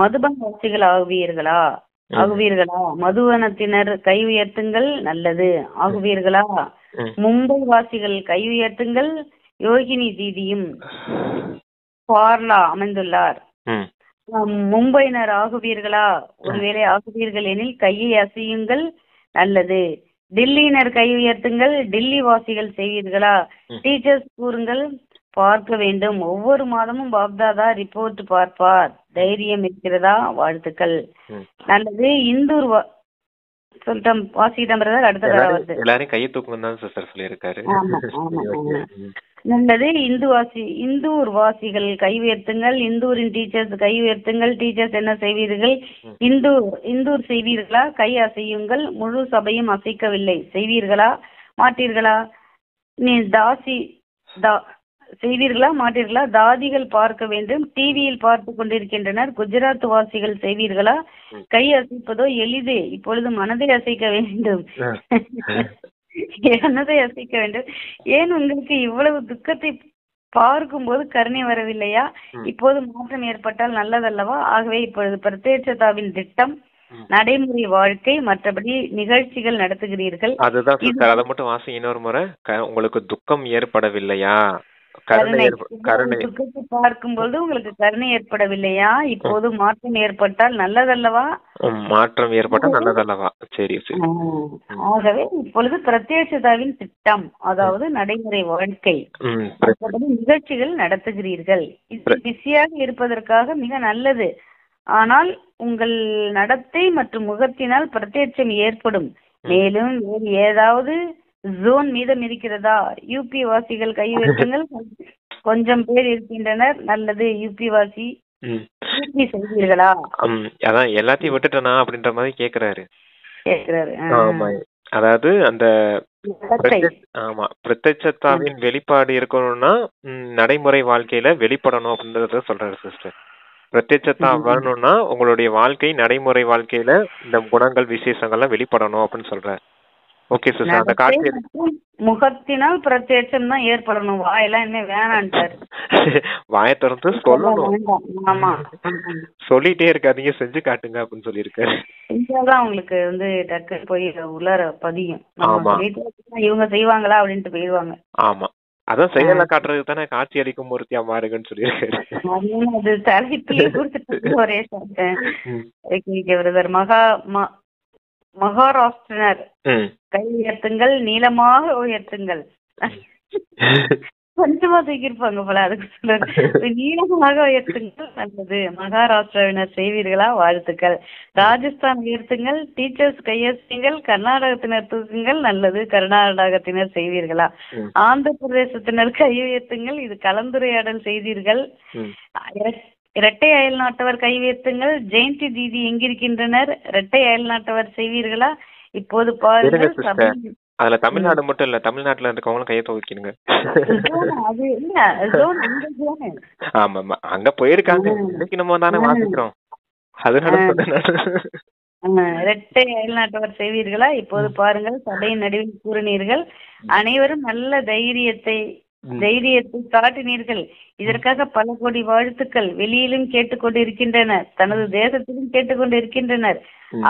மதுபான வாசிகள் ஆகுவீர்களா? மதுவனத்தினர் கை உயர்த்துங்கள். நல்லது. ஆகுவீர்களா? மும்பை வாசிகள் கை உயர்த்துங்கள். யோகினி தீதியும் பார்லா அமைந்துள்ளார். மும்பையினர் ஆகுவீர்களா? ஒருவேளை ஆகுவீர்கள் எனில் கையை அசையுங்கள். நல்லது. டில்லியினர் கை உயர்த்துங்கள். டில்லி வாசிகள் செய்வீர்களா? டீச்சர்ஸ் கூறுங்கள். பார்க்க வேண்டும். ஒவ்வொரு மாதமும் பாப்தாதா ரிப்போர்ட் பார்ப்பார். தைரியம் இருக்கிறதா? வாழ்த்துக்கள். நல்லது. இந்தூர் சொல்லிட்டோம், வாசிக்கிட்டோம் பிரதர். அடுத்த எல்லாரும் கையை தூக்கணும் தான் சிஸ்டர் சொல்லியிருக்காரு. நல்லது. இந்தூர் வாசிகள் கை உயர்த்துங்கள். இந்தூரின் டீச்சர்ஸ் கை உயர்த்துங்கள். டீச்சர்ஸ் என்ன செய்வீர்கள்? இந்தூர் செய்வீர்களா? கை அசையுங்கள். முழு சபையும் அசைக்கவில்லை. செய்வீர்களா? மாட்டீர்களா? நீ செய்வீர்களா? மாட்டீர்களா? தாதிகள் பார்க்க வேண்டும். டிவியில் பார்த்து கொண்டிருக்கின்றனர். குஜராத் வாசிகள் செய்வீர்களா? கை அசைப்பதோ எளிது. இப்பொழுது மனதை அசைக்க வேண்டும். மனதை அசைக்க வேண்டும். ஏன் உங்களுக்கு இவ்வளவு துக்கத்தை பார்க்கும்போது கருணை வரவில்லையா? இப்போது மாற்றம் ஏற்பட்டால் நல்லதல்லவா? ஆகவே இப்பொழுது பிரத்யட்சதாவின் திட்டம், நடைமுறை வாழ்க்கை, மற்றபடி நிகழ்ச்சிகள் நடத்துகிறீர்கள். அதுதான் சிஸ்டர், அதை மட்டும் வாசி இன்னொரு முறை. உங்களுக்கு துக்கம் ஏற்படவில்லையா? துக்கத்தை பார்க்கும்போது உங்களுக்கு கருணை ஏற்படவில்லையா? இப்போது மாற்றம் ஏற்பட்டால் நல்லதல்லவா? மாற்றம் ஏற்பட்டால் நல்லதல்லவா? சரி சரி. ஆகவே இப்பொழுது பிரத்யட்சதாவின் திட்டம், அதாவது நடைமுறை வாழ்க்கை, நிகழ்ச்சிகள் நடத்துகிறீர்கள். பிஸியாக இருப்பதற்காக மிக நல்லது. ஆனால் உங்கள் நடத்தை மற்றும் முகத்தினால் பிரத்யட்சம் ஏற்படும். மேலும் வேறு ஏதாவது ஜோன் மீதம் இருக்கிறதா? யூபி வாசிகள் கை வைக்குங்கள். கொஞ்சம் பேர் இருக்கின்றனர். நல்லது. யூபி வாசி யூபி செய்வீர்களா? அதான் எல்லாத்தையும் விட்டுட்டனா அப்படின்ற மாதிரி கேக்குறாரு. ஆமா, அதாவது அந்த பிரத்யட்சத்தாவின் வெளிப்பாடு இருக்கணும்னா நடைமுறை வாழ்க்கையில வெளிப்படணும் அப்படின்றத சொல்றாரு சிஸ்டர். பிரத்யட்சத்தா வரணும்னா உங்களுடைய வாழ்க்கை நடைமுறை வாழ்க்கையில இந்த குணங்கள் விசேஷங்கள்லாம் வெளிப்படணும் அப்படின்னு சொல்றாரு. ஓகே சிஸ்டர், அந்த காட்சி முகத்தினால் பிரத்யட்சம் தான் ஏற்படணும். வாயெல்லாம் என்ன வேணான்ட்டாரு. வாயை திறந்து சொல்லணும். ஆமா, சொல்லிட்டே இருக்காதீங்க, செஞ்சு காட்டுங்க அப்படின்னு சொல்லியிருக்காரு. செஞ்சாதான் உங்களுக்கு டக்கு போய் உள்ளார பதியும். இவங்க செய்வாங்களா அப்படின்ட்டு போயிடுவாங்க. ஆமா, அதான் செயல காட்டுறதுக்கு தானே காட்சி அளிக்கும் மூர்த்தியா மாறுங்கன்னு சொல்லியிருக்காரு. அது தலைப்பிலே கொடுத்துட்டு ஒரே பிரதர். மகாராஷ்டிரனர் கை உயர்த்துங்கள். நீளமாக உயர்த்துங்கள். கொஞ்சமா தூக்கிருப்பாங்க போல, அதுக்கு சொல்றது. நீளமாக உயர்த்துங்கள். நல்லது. மகாராஷ்டிராவினர் செய்வீர்களா? வாழ்த்துக்கள். ராஜஸ்தான் உயர்த்துங்கள். டீச்சர்ஸ் கையெழுத்துங்கள். கர்நாடகத்தினர் தூக்குங்கள். நல்லது. கர்நாடகத்தினர் செய்வீர்களா? ஆந்திர பிரதேசத்தினர் கை உயர்த்துங்கள். இது கலந்துரையாடல் செய்தீர்கள். இரட்டை அயல் நாட்டவர் கை உயர்த்துங்கள். ஜெயந்தி தீதி எங்கிருக்கின்றனர்? இரட்டை அயல் நாட்டவர் செய்வீர்களா? இப்போது பாருங்கள். அதுல தமிழ்நாடு மட்டும் இல்ல, தமிழ்நாட்டுல இருக்கவங்களும் கையை துவைக்கணுங்க. ஆமா ஆமா, அங்க போயிருக்காங்க. இன்னைக்கு நம்ம தானே வாசிக்கிறோம். இரட்டை அயல் நாட்டவர் செய்வீர்களா? இப்போது பாருங்கள். சபையின் நடுவில் கூறினீர்கள். அனைவரும் நல்ல தைரியத்தை காட்டினீர்கள். இதற்காக பல கோடி வாழ்த்துக்கள். வெளியிலும் கேட்டுக்கொண்டு இருக்கின்றனர். தனது தேசத்திலும் கேட்டுக்கொண்டு இருக்கின்றனர்.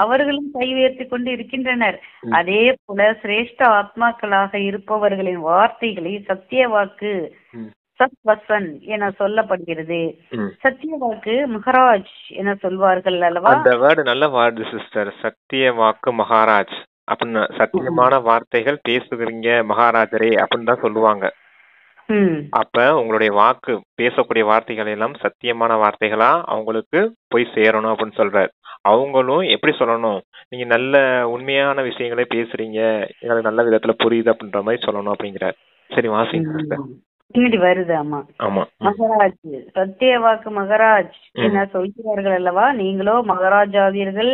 அவர்களும் கை உயர்த்தி கொண்டு இருக்கின்றனர். அதே போல சிரேஷ்ட ஆத்மாக்களாக இருப்பவர்களின் வார்த்தைகளை சத்திய வாக்கு சத்வசன் என சொல்லப்படுகிறது. சத்திய வாக்கு மகாராஜ் என சொல்வார்கள் அல்லவா? அந்த வேர்டு நல்ல வேர்டு சிஸ்டர். சத்திய வாக்கு மகாராஜ். அப்படின்னு சத்தியமான வார்த்தைகள் பேசுகிறீங்க மகாராஜரே அப்படின்னு தான் சொல்லுவாங்க. அப்ப உங்களுடைய வாக்கு பேசக்கூடிய வார்த்தைகள் எல்லாம் சத்தியமான வார்த்தைகளா அவங்களுக்கு போய் சேரணும் அப்படின்னு சொல்றாரு. அவங்களும் எப்படி சொல்லணும், நீங்க நல்ல உண்மையான விஷயங்களே பேசுறீங்க, எங்களுக்கு நல்ல விதத்துல புரியுது அப்படின்ற மாதிரி சொல்லணும் அப்படிங்கிறார். சரி வாசிங்க. பின்னாடி வருது. ஆமா ஆமா. மகாராஜ் சத்திய வாக்கு மகாராஜ் என்ன சொல்கிறார்கள் அல்லவா, நீங்களோ மகாராஜாவீர்கள்,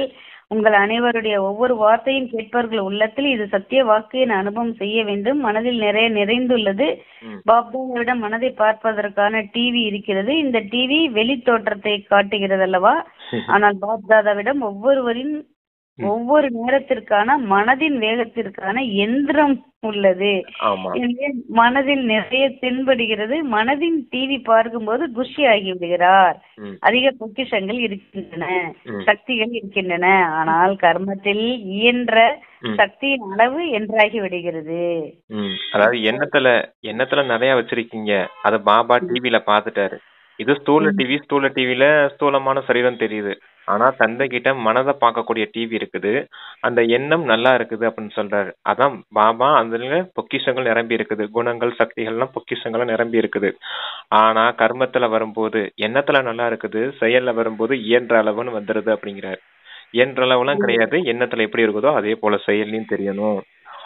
உங்கள் அனைவருடைய ஒவ்வொரு வார்த்தையும் கேட்பவர்கள் உள்ளத்தில் இது சத்திய வாக்கு என அனுபவம் செய்ய வேண்டும். மனதில் நிறைய நிறைந்துள்ளது. பாப்தாதாவிடம் மனதை பார்ப்பதற்கான டிவி இருக்கிறது. இந்த டிவி வெளி தோற்றத்தை காட்டுகிறது அல்லவா, ஆனால் பாப்தாதாவிடம் ஒவ்வொரு நேரத்திற்கான மனதின் வேகத்திற்கான எந்திரம் உள்ளது. மனதில் நிறைய தென்படுகிறது. மனதின் டிவி பார்க்கும்போது குஷி ஆகிவிடுகிறார். அதிக பொக்கிஷங்கள் இருக்கின்றன, சக்திகள் இருக்கின்றன. ஆனால் கர்மத்தில் இயன்ற சக்தியின் அளவு என்றாகி விடுகிறது. அதாவது எண்ணத்துல நிறைய வச்சிருக்கீங்க, அத பாபா டிவில பாத்துட்டாரு. இது ஸ்தூல டிவில ஸ்தூலமான சரீரம் தெரியுது. ஆனா தந்தை கிட்ட மனதை பார்க்கக்கூடிய டிவி இருக்குது. அந்த எண்ணம் நல்லா இருக்குது அப்படின்னு சொல்றாரு. அதான் பாபா அதுல பொக்கிஷங்கள் நிரம்பி இருக்குது, குணங்கள் சக்திகள்லாம் பொக்கிஷங்கள் நிரம்பி இருக்குது. ஆனா கர்மத்துல வரும்போது எண்ணத்துல நல்லா இருக்குது, செயல்ல வரும்போது இயன்ற அளவுன்னு வந்துருது அப்படிங்கிறாரு. இயன்ற அளவுலாம் கிடையாது, எண்ணத்துல எப்படி இருக்குதோ அதே போல செயல்லையும் தெரியணும்,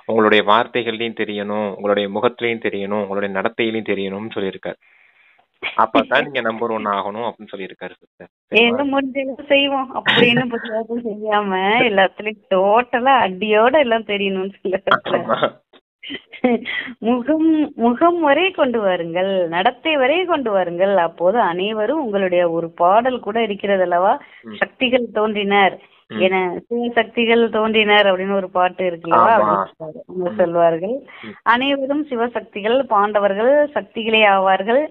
உங்களுடைய வார்த்தைகள்லயும் தெரியணும், உங்களுடைய முகத்திலையும் தெரியணும், உங்களுடைய நடத்தையிலையும் தெரியணும்னு சொல்லியிருக்காரு. அப்பதான் நீங்க நம்பர் 1 ஆகணும் அப்படின்னு சொல்லியிருக்காரு. முடிஞ்ச செய்வோம் அப்படின்னு செய்யாம எல்லாத்துலயும் டோட்டலா அடியோட எல்லாம் தெரியணும்னு சொல்ல முகம் வரை கொண்டு வாருங்கள், நடத்தை வரை கொண்டு வாருங்கள். அப்போது அனைவரும் உங்களுடைய ஒரு பாடல் கூட இருக்கிறது அல்லவா, சக்திகள் தோன்றினர் என, சிவசக்திகள் தோன்றினர் அப்படின்னு ஒரு பாட்டு இருக்குல்லவா, அப்படின்னு சொல்வார்கள். அனைவரும் சிவசக்திகள், பாண்டவர்கள் சக்திகளே ஆவார்கள்.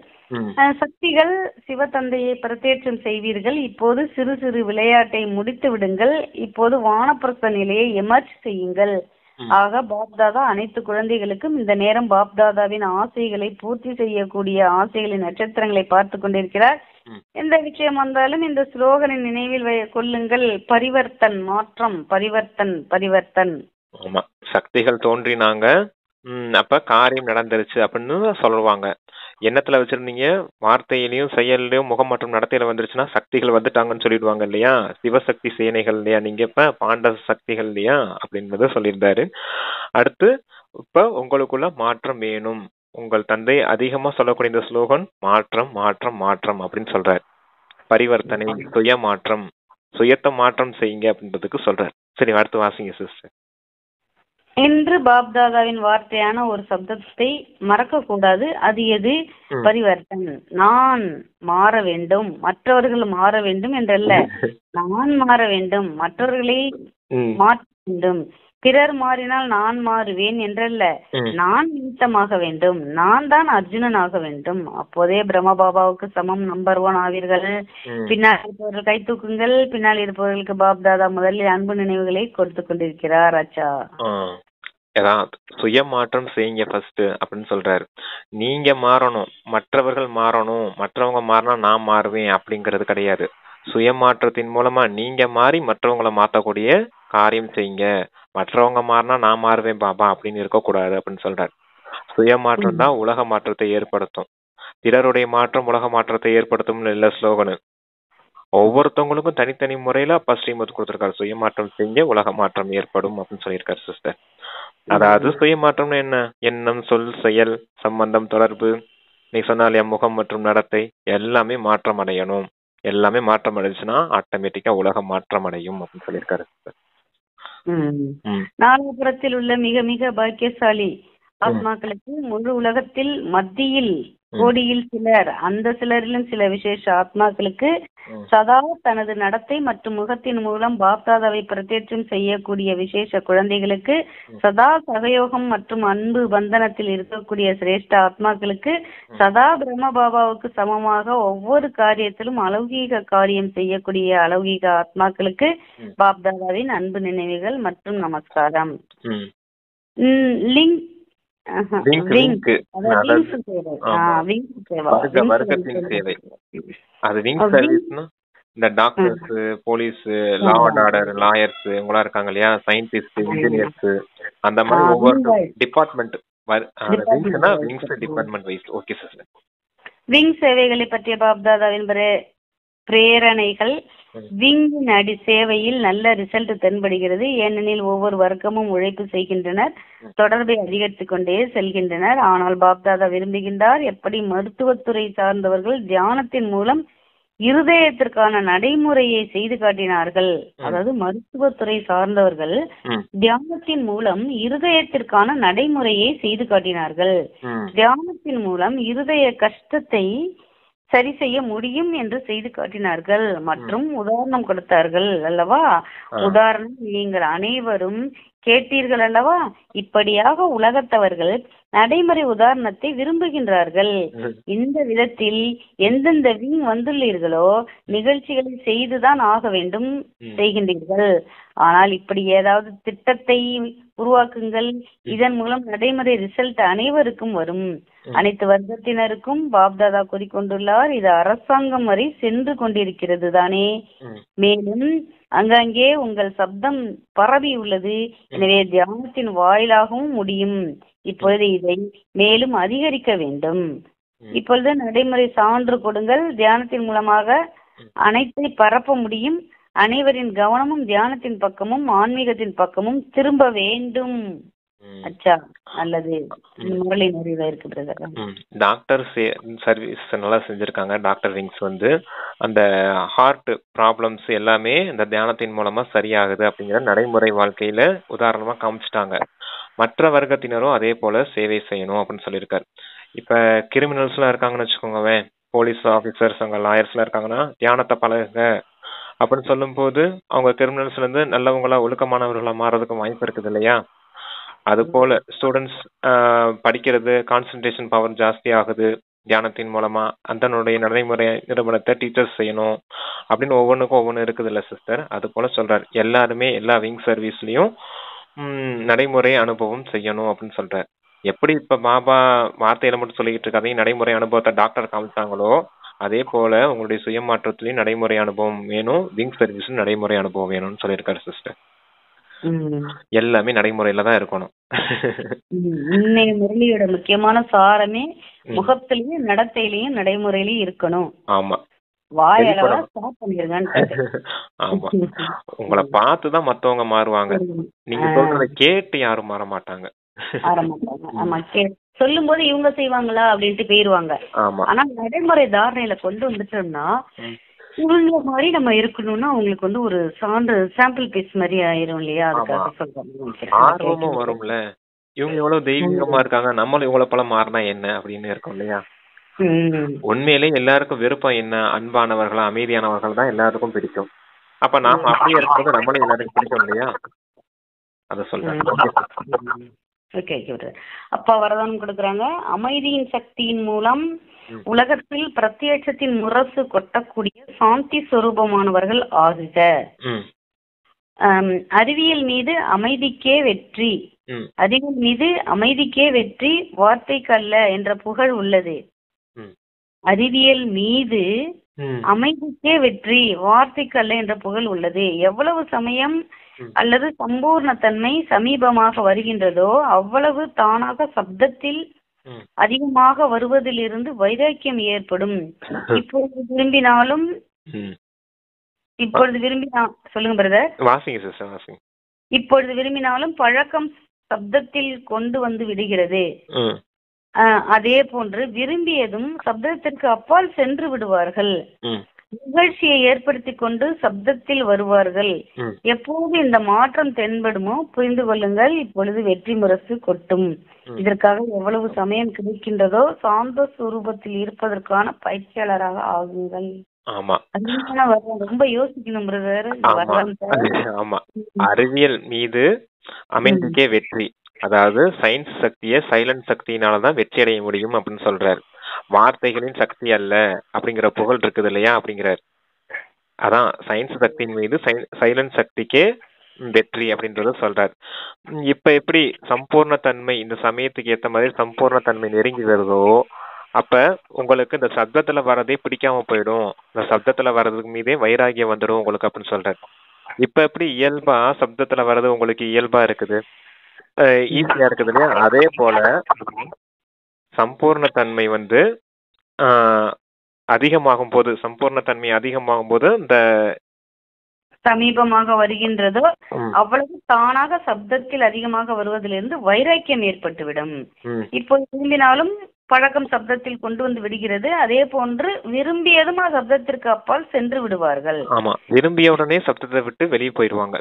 சக்திகள் சிவதந்தையை பிரத்யட்சம் செய்வீர்கள். இப்போது சிறு சிறு விளையாட்டை முடித்து விடுங்கள். இப்போது வானப்பிரஸ்த நிலையை எமர்ஜ் செய்யுங்கள். ஆக பாப்தாதா அனைத்து குழந்தைகளுக்கும் இந்த நேரம் பாப்தாதாவின் ஆசைகளை பூர்த்தி செய்யக்கூடிய ஆசைகளின் நட்சத்திரங்களை பார்த்து கொண்டிருக்கிறார். எந்த விஷயம் வந்தாலும் இந்த ஸ்லோகனின் நினைவில் கொள்ளுங்கள். பரிவர்த்தன், மாற்றம், பரிவர்த்தன், பரிவர்த்தன். ஆமா, சக்திகள் தோன்றினாங்க, அப்ப காரியம் நடந்துருச்சு அப்படின்னு சொல்லுவாங்க. எண்ணத்துல வச்சிருந்தீங்க, வார்த்தையிலயும் செயல்லையும் முகம் மற்றும் நடத்தையில வந்துருச்சுன்னா சக்திகள் வந்துட்டாங்கன்னு சொல்லிடுவாங்க இல்லையா, சிவசக்தி சேனைகள் இல்லையா, நீங்க இப்ப பாண்டவ சக்திகள் இல்லையா அப்படின்றத சொல்லியிருந்தாரு. அடுத்து இப்ப உங்களுக்குள்ள மாற்றம் வேணும். உங்கள் தந்தை அதிகமா சொல்லக்கூடிய இந்த ஸ்லோகன் மாற்றம் மாற்றம் மாற்றம் அப்படின்னு சொல்றாரு. பரிவர்த்தனை, சுய மாற்றம், சுயத்தை மாற்றம் செய்யுங்க அப்படின்றதுக்கு சொல்றாரு. சரி அடுத்து வாசிங்க சிஸ்டர். என்று பாப்தாதாவின் வார்த்தையான ஒரு சப்தத்தை மறக்க கூடாது. அது எது? பரிவர்த்தன். நான் மாற வேண்டும், மற்றவர்கள் மாற வேண்டும் என்றல்ல, நான் மாற வேண்டும், மற்றவர்களை மாற்ற வேண்டும். பிறர் மாறினால் நான் மாறுவேன் என்றல்ல, நான் நிமித்தமாக வேண்டும், நான் தான் அர்ஜுனனாக வேண்டும். அப்போதே பிரம்ம பாபாவுக்கு சமம் நம்பர் 1 ஆவீர்கள். பின்னால் இருப்பவர்கள் கை தூக்குங்கள். பின்னால் இருப்பவர்களுக்கு பாப்தாதா முதலில் அன்பு நினைவுகளை கொடுத்து கொண்டிருக்கிறார். அச்சா, சுய மாற்றம் செய்யுங்க ஃபர்ஸ்ட் அப்படின்னு சொல்றாரு. நீங்க மாறணும், மற்றவர்கள் மாறணும், மற்றவங்க மாறினா நான் மாறுவேன் அப்படிங்கிறது கிடையாது. சுய மாற்றத்தின் மூலமா நீங்க மாறி மற்றவங்களை மாற்றக்கூடிய காரியம் செய்யுங்க. மற்றவங்க மாறினா நான் மாறுவேன் பாபா அப்படின்னு இருக்கக்கூடாது அப்படின்னு சொல்றாரு. சுய மாற்றம் தான் உலக மாற்றத்தை ஏற்படுத்தும். பிறருடைய மாற்றம் உலக மாற்றத்தை ஏற்படுத்தும்னு இல்ல ஸ்லோகனு. ஒவ்வொருத்தவங்களுக்கும் தனித்தனி முறையில அப்பா ஸ்ரீமத் கொடுத்திருக்காரு. சுய மாற்றம் செஞ்சு உலக மாற்றம் ஏற்படும் அப்படின்னு சொல்லியிருக்காரு சிஸ்டர். அதாவது சுய மாற்றம்னு என்ன? எண்ணம், சொல், செயல், சம்பந்தம், தொடர்பு, நீ சொன்னாலே முகம் மற்றும் நடத்தை எல்லாமே மாற்றம் அடையணும். எல்லாமே மாற்றம் அடைஞ்சுன்னா ஆட்டோமேட்டிக்கா உலகம் மாற்றம் அடையும் அப்படின்னு சொல்லியிருக்காரு. நாலாபுரத்தில் உள்ள மிக மிக பாக்கியசாலி ஆத்மாக்களுக்கு முழு உலகத்தில் மத்தியில் கோடியில் சிலர், அந்த சிலரிலும் சில விசேஷ ஆத்மாக்களுக்கு சதா தனது நடத்தை மற்றும் முகத்தின் மூலம் பாப்தாதாவை பிரத்யட்சம் செய்யக்கூடிய விசேஷ குழந்தைகளுக்கு, சதா சகயோகம் மற்றும் அன்பு பந்தனத்தில் இருக்கக்கூடிய சிரேஷ்ட ஆத்மாக்களுக்கு, சதா பிரம்ம பாபாவுக்கு சமமாக ஒவ்வொரு காரியத்திலும் அலௌகீக காரியம் செய்யக்கூடிய அலௌகீக ஆத்மாக்களுக்கு பாப்தாதாவின் அன்பு நினைவுகள் மற்றும் நமஸ்காரம். லிங்க் இந்த doctors, police, law and order, lawyers இவங்களாம் இருக்காங்க இல்லையா, சயின்டிஸ்ட், இன்ஜினியர்ஸ், அந்த மாதிரி ஒவ்வொரு department wings department wise. Okay sir. Wing சேவைகளை பற்றிய பாப்தாதாவின் பிரேரணைகள். விங்கின் சேவையில் நல்ல ரிசல்ட் தென்படுகிறது. ஏனெனில் ஒவ்வொரு வர்க்கமும் உழைப்பு செய்கின்றனர், தொடர்பை அதிகரித்துக் கொண்டே செல்கின்றனர். ஆனால் பாப்தாதா விரும்புகின்றார், எப்படி மருத்துவத்துறை சார்ந்தவர்கள் தியானத்தின் மூலம் இருதயத்திற்கான நடைமுறையை செய்து காட்டினார்கள். அதாவது மருத்துவத்துறை சார்ந்தவர்கள் தியானத்தின் மூலம் இருதயத்திற்கான நடைமுறையை செய்து காட்டினார்கள். தியானத்தின் மூலம் இருதய கஷ்டத்தை சரி செய்ய முடியும் என்று செய்து காட்டினார்கள் மற்றும் உதாரணம் கொடுத்தார்கள் அல்லவா. உதாரணம் நீங்கள் அனைவரும் கேட்டீர்கள் அல்லவா. இப்படியாக உலகத்தவர்கள் நடைமுறை உதாரணத்தை விரும்புகின்றார்கள். இந்த விதத்தில் எந்தெந்த விங் வந்துள்ளீர்களோ நிகழ்ச்சிகளை செய்துதான் ஆக வேண்டும் செய்கின்றீர்கள். ஆனால் இப்படி ஏதாவது திட்டத்தை உருவாக்குங்கள். இதன் மூலம் நடைமுறை ரிசல்ட் அனைவருக்கும் வரும், அனைத்து வர்க்கத்தினருக்கும் பாப்தாதா கூறிக்கொண்டுள்ளார். இது அரசாங்கம் வரை சென்று கொண்டிருக்கிறது தானே. மேலும் அங்கங்கே உங்கள் சப்தம் பரவி உள்ளது. எனவே தியானத்தின் வாயிலாகவும் முடியும். இப்பொழுது இதை மேலும் அதிகரிக்க வேண்டும். இப்பொழுது நடைமுறை சான்று கொடுங்கள். தியானத்தின் மூலமாக அனைத்தை பரப்ப முடியும். அனைவரின் கவனமும் தியானத்தின் பக்கமும் ஆன்மீகத்தின் பக்கமும் திரும்ப வேண்டும். அச்சா நல்லது. முரளி நிறைய இருக்கு. டாக்டர் சர்வீஸ் நல்லா செஞ்சிருக்காங்க. டாக்டர் விங்ஸ் அந்த ஹார்ட் ப்ராப்ளம்ஸ் எல்லாமே இந்த தியானத்தின் மூலமா சரியாகுது அப்படிங்கிற நடைமுறை வாழ்க்கையில உதாரணமா காமிச்சிட்டாங்க. மற்ற வர்க்கத்தினரும் அதே போல சேவை செய்யணும் அப்படின்னு சொல்லியிருக்காரு. இப்ப கிரிமினல்ஸ் எல்லாம் இருக்காங்கன்னு வச்சுக்கோங்க, போலீஸ் ஆபீசர்ஸ், அங்க லாயர்ஸ் எல்லாம் இருக்காங்கன்னா தியானத்தை பழகுங்க அப்படின்னு சொல்லும் போது அவங்க கிரிமினல்ஸ்ல இருந்து நல்லவங்களா ஒழுக்கமானவர்களா மாறதுக்கு வாய்ப்பு இருக்குது இல்லையா. அது போல ஸ்டூடெண்ட்ஸ் படிக்கிறது, கான்சன்ட்ரேஷன் பவர் ஜாஸ்தி ஆகுது தியானத்தின் மூலமா. அதனுடைய நடைமுறை நிறுவனத்தை டீச்சர்ஸ் செய்யணும் அப்படின்னு ஒவ்வொன்றுக்கும் ஒவ்வொன்று இருக்குது இல்ல சிஸ்டர். அது போல சொல்றாரு, எல்லாருமே எல்லா விங் சர்வீஸ்லயும் நடைமுறை அனுபவம் செய்யணும் அப்படின்னு சொல்றாரு. எப்படி இப்ப பாபா வார்த்தையில மட்டும் சொல்லிக்கிட்டு இருக்காதையும் நடைமுறை அனுபவத்தை டாக்டர் காமிச்சாங்களோ அதே போல உங்களுடைய சுயமாற்றத்திலையும் நடைமுறை அனுபவம் வேணும், விங் சர்வீஸ் நடைமுறை அனுபவம் வேணும்னு சொல்லியிருக்காரு சிஸ்டர். எல்லாமே நடைமுறையில தான் இருக்கணும். இன்னைய முரளியோட முக்கியமான சாரமே முகத்திலையும் நடத்தையிலையும் நடைமுறையிலையும் இருக்கணும். ஆமா, வாயளவா ஸ்டாப் பண்ணிருங்க. ஆமா, உங்களை பார்த்துதான் மத்தவங்க மாறுவாங்க. நீங்க சொல்றத கேட்டு யாரும் மாற மாட்டாங்க. ஆமா, சொல்லும் போது இவங்க செய்வாங்களா அப்படின்ட்டு போயிருவாங்க. ஆனா நடைமுறை தாரணையில கொண்டு வந்துட்டோம்னா இவங்க மாதிரி நம்ம இருக்கணும்னா அவங்களுக்கு ஒரு சாம்பிள் பீஸ் மாதிரி ஆயிரும் இல்லையா. அதுக்காக சொல்றேன். ஆர்வமும் வரும்ல, இவங்க எவ்வளவு தெய்வீகமா இருக்காங்க, நம்மளும் இவ்வளவு போல மாறினா என்ன அப்படின்னு இருக்கும் இல்லையா. உண்மையிலே எல்லாருக்கும் விருப்பம் என்ன, அன்பானவர்களா அமைதியானவர்கள் தான் எல்லாருக்கும் பிடிக்கும். அப்ப நாம அப்படியே இருக்கிறது நம்மளும் எல்லாருக்கும் பிடிக்கும் இல்லையா. அத சொல்றேன். அப்பா வரதானம் கொடுக்கறாங்க. அமைதியின் சக்தியின் மூலம் உலகத்தில் பிரத்யட்சத்தின் முரசு கொட்டக்கூடிய சாந்தி சொரூபமானவர்கள் ஆகுக. அறிவியல் மீது அமைதிக்கே வெற்றி, அறிவியல் மீது அமைதிக்கே வெற்றி, வார்த்தைக்கு அல்ல என்ற புகழ் உள்ளது. அறிவியல் மீது அமைதிக்கே வெற்றி, வார்த்தைக்கு அல்ல என்ற புகழ் உள்ளது. எவ்வளவு சமயம் அல்லது சம்பூர்ணத்தன்மை சமீபமாக வருகின்றதோ அவ்வளவு தானாக சப்தத்தில் அதிகமாக வருவதிலிருந்து வைராக்கியம் ஏற்படும். இப்பொழுது விரும்பினாலும் சொல்லுங்க பிரதர். இப்பொழுது விரும்பினாலும் பழக்கம் சப்தத்தில் கொண்டு வந்து விடுகிறது. அதே போன்று விரும்பியதும் சப்தத்திற்கு அப்பால் சென்று விடுவார்கள். நிகழ்ச்சியை ஏற்படுத்தி கொண்டு சப்தத்தில் வருவார்கள். எப்போது இந்த மாற்றம் தென்படுமோ புரிந்து கொள்ளுங்கள், இப்பொழுது வெற்றி முரசு கொட்டும். இதற்காக எவ்வளவு சமயம் கிடைக்கின்றதோ சாந்த சுரூபத்தில் இருப்பதற்கான பயிற்சியாளராக ஆகுங்கள். ரொம்ப யோசிக்கணும் பிரதர். ஆமா, அறிவியல் மீது அமைதிக்கே வெற்றி, அதாவது சயின்ஸ் சக்தியை சைலண்ட் சக்தியினாலதான் வெற்றி அடைய முடியும் அப்படின்னு சொல்றாரு. வார்த்தைகளின் சக்தி அல்ல அப்படிங்கிற புகழ் இருக்குது இல்லையா அப்படிங்கிறார். அதான் சயின்ஸ் சக்தியின் மீது சைலண்ட் சக்திக்கே வெற்றி அப்படின்றத சொல்றாரு. இப்ப எப்படி சம்பூர்ண தன்மை இந்த சமயத்துக்கு ஏத்த மாதிரி சம்பூர்ண தன்மை நெருங்கி வருதோ அப்ப உங்களுக்கு இந்த சப்தத்துல வர்றதே பிடிக்காம போயிடும், இந்த சப்தத்துல வர்றதுக்கு மீதே வைராகியம் வந்துடும் உங்களுக்கு அப்படின்னு சொல்றாரு. இப்ப எப்படி இயல்பா சப்தத்துல வர்றது உங்களுக்கு இயல்பா இருக்குது, ஈஸியா இருக்குது இல்லையா? அதே போல சம்பூர்ண தன்மை வந்து அதிகமாகும் போது, சம்பூர்ண தன்மை அதிகமாகும் போது இந்த சமீபமாக வருகின்றதோ அவ்வளவு தானாக சப்தத்தில் அதிகமாக வருவதிலிருந்து வைராக்கியம் ஏற்பட்டுவிடும். இப்போ விரும்பினாலும் பழக்கம் சப்தத்தில் கொண்டு வந்து விடுகிறது. அதே போன்று விரும்பியதும் சப்தத்திற்கு அப்பால் சென்று விடுவார்கள். ஆமா, விரும்பிய உடனே சப்தத்தை விட்டு வெளியே போயிடுவாங்க.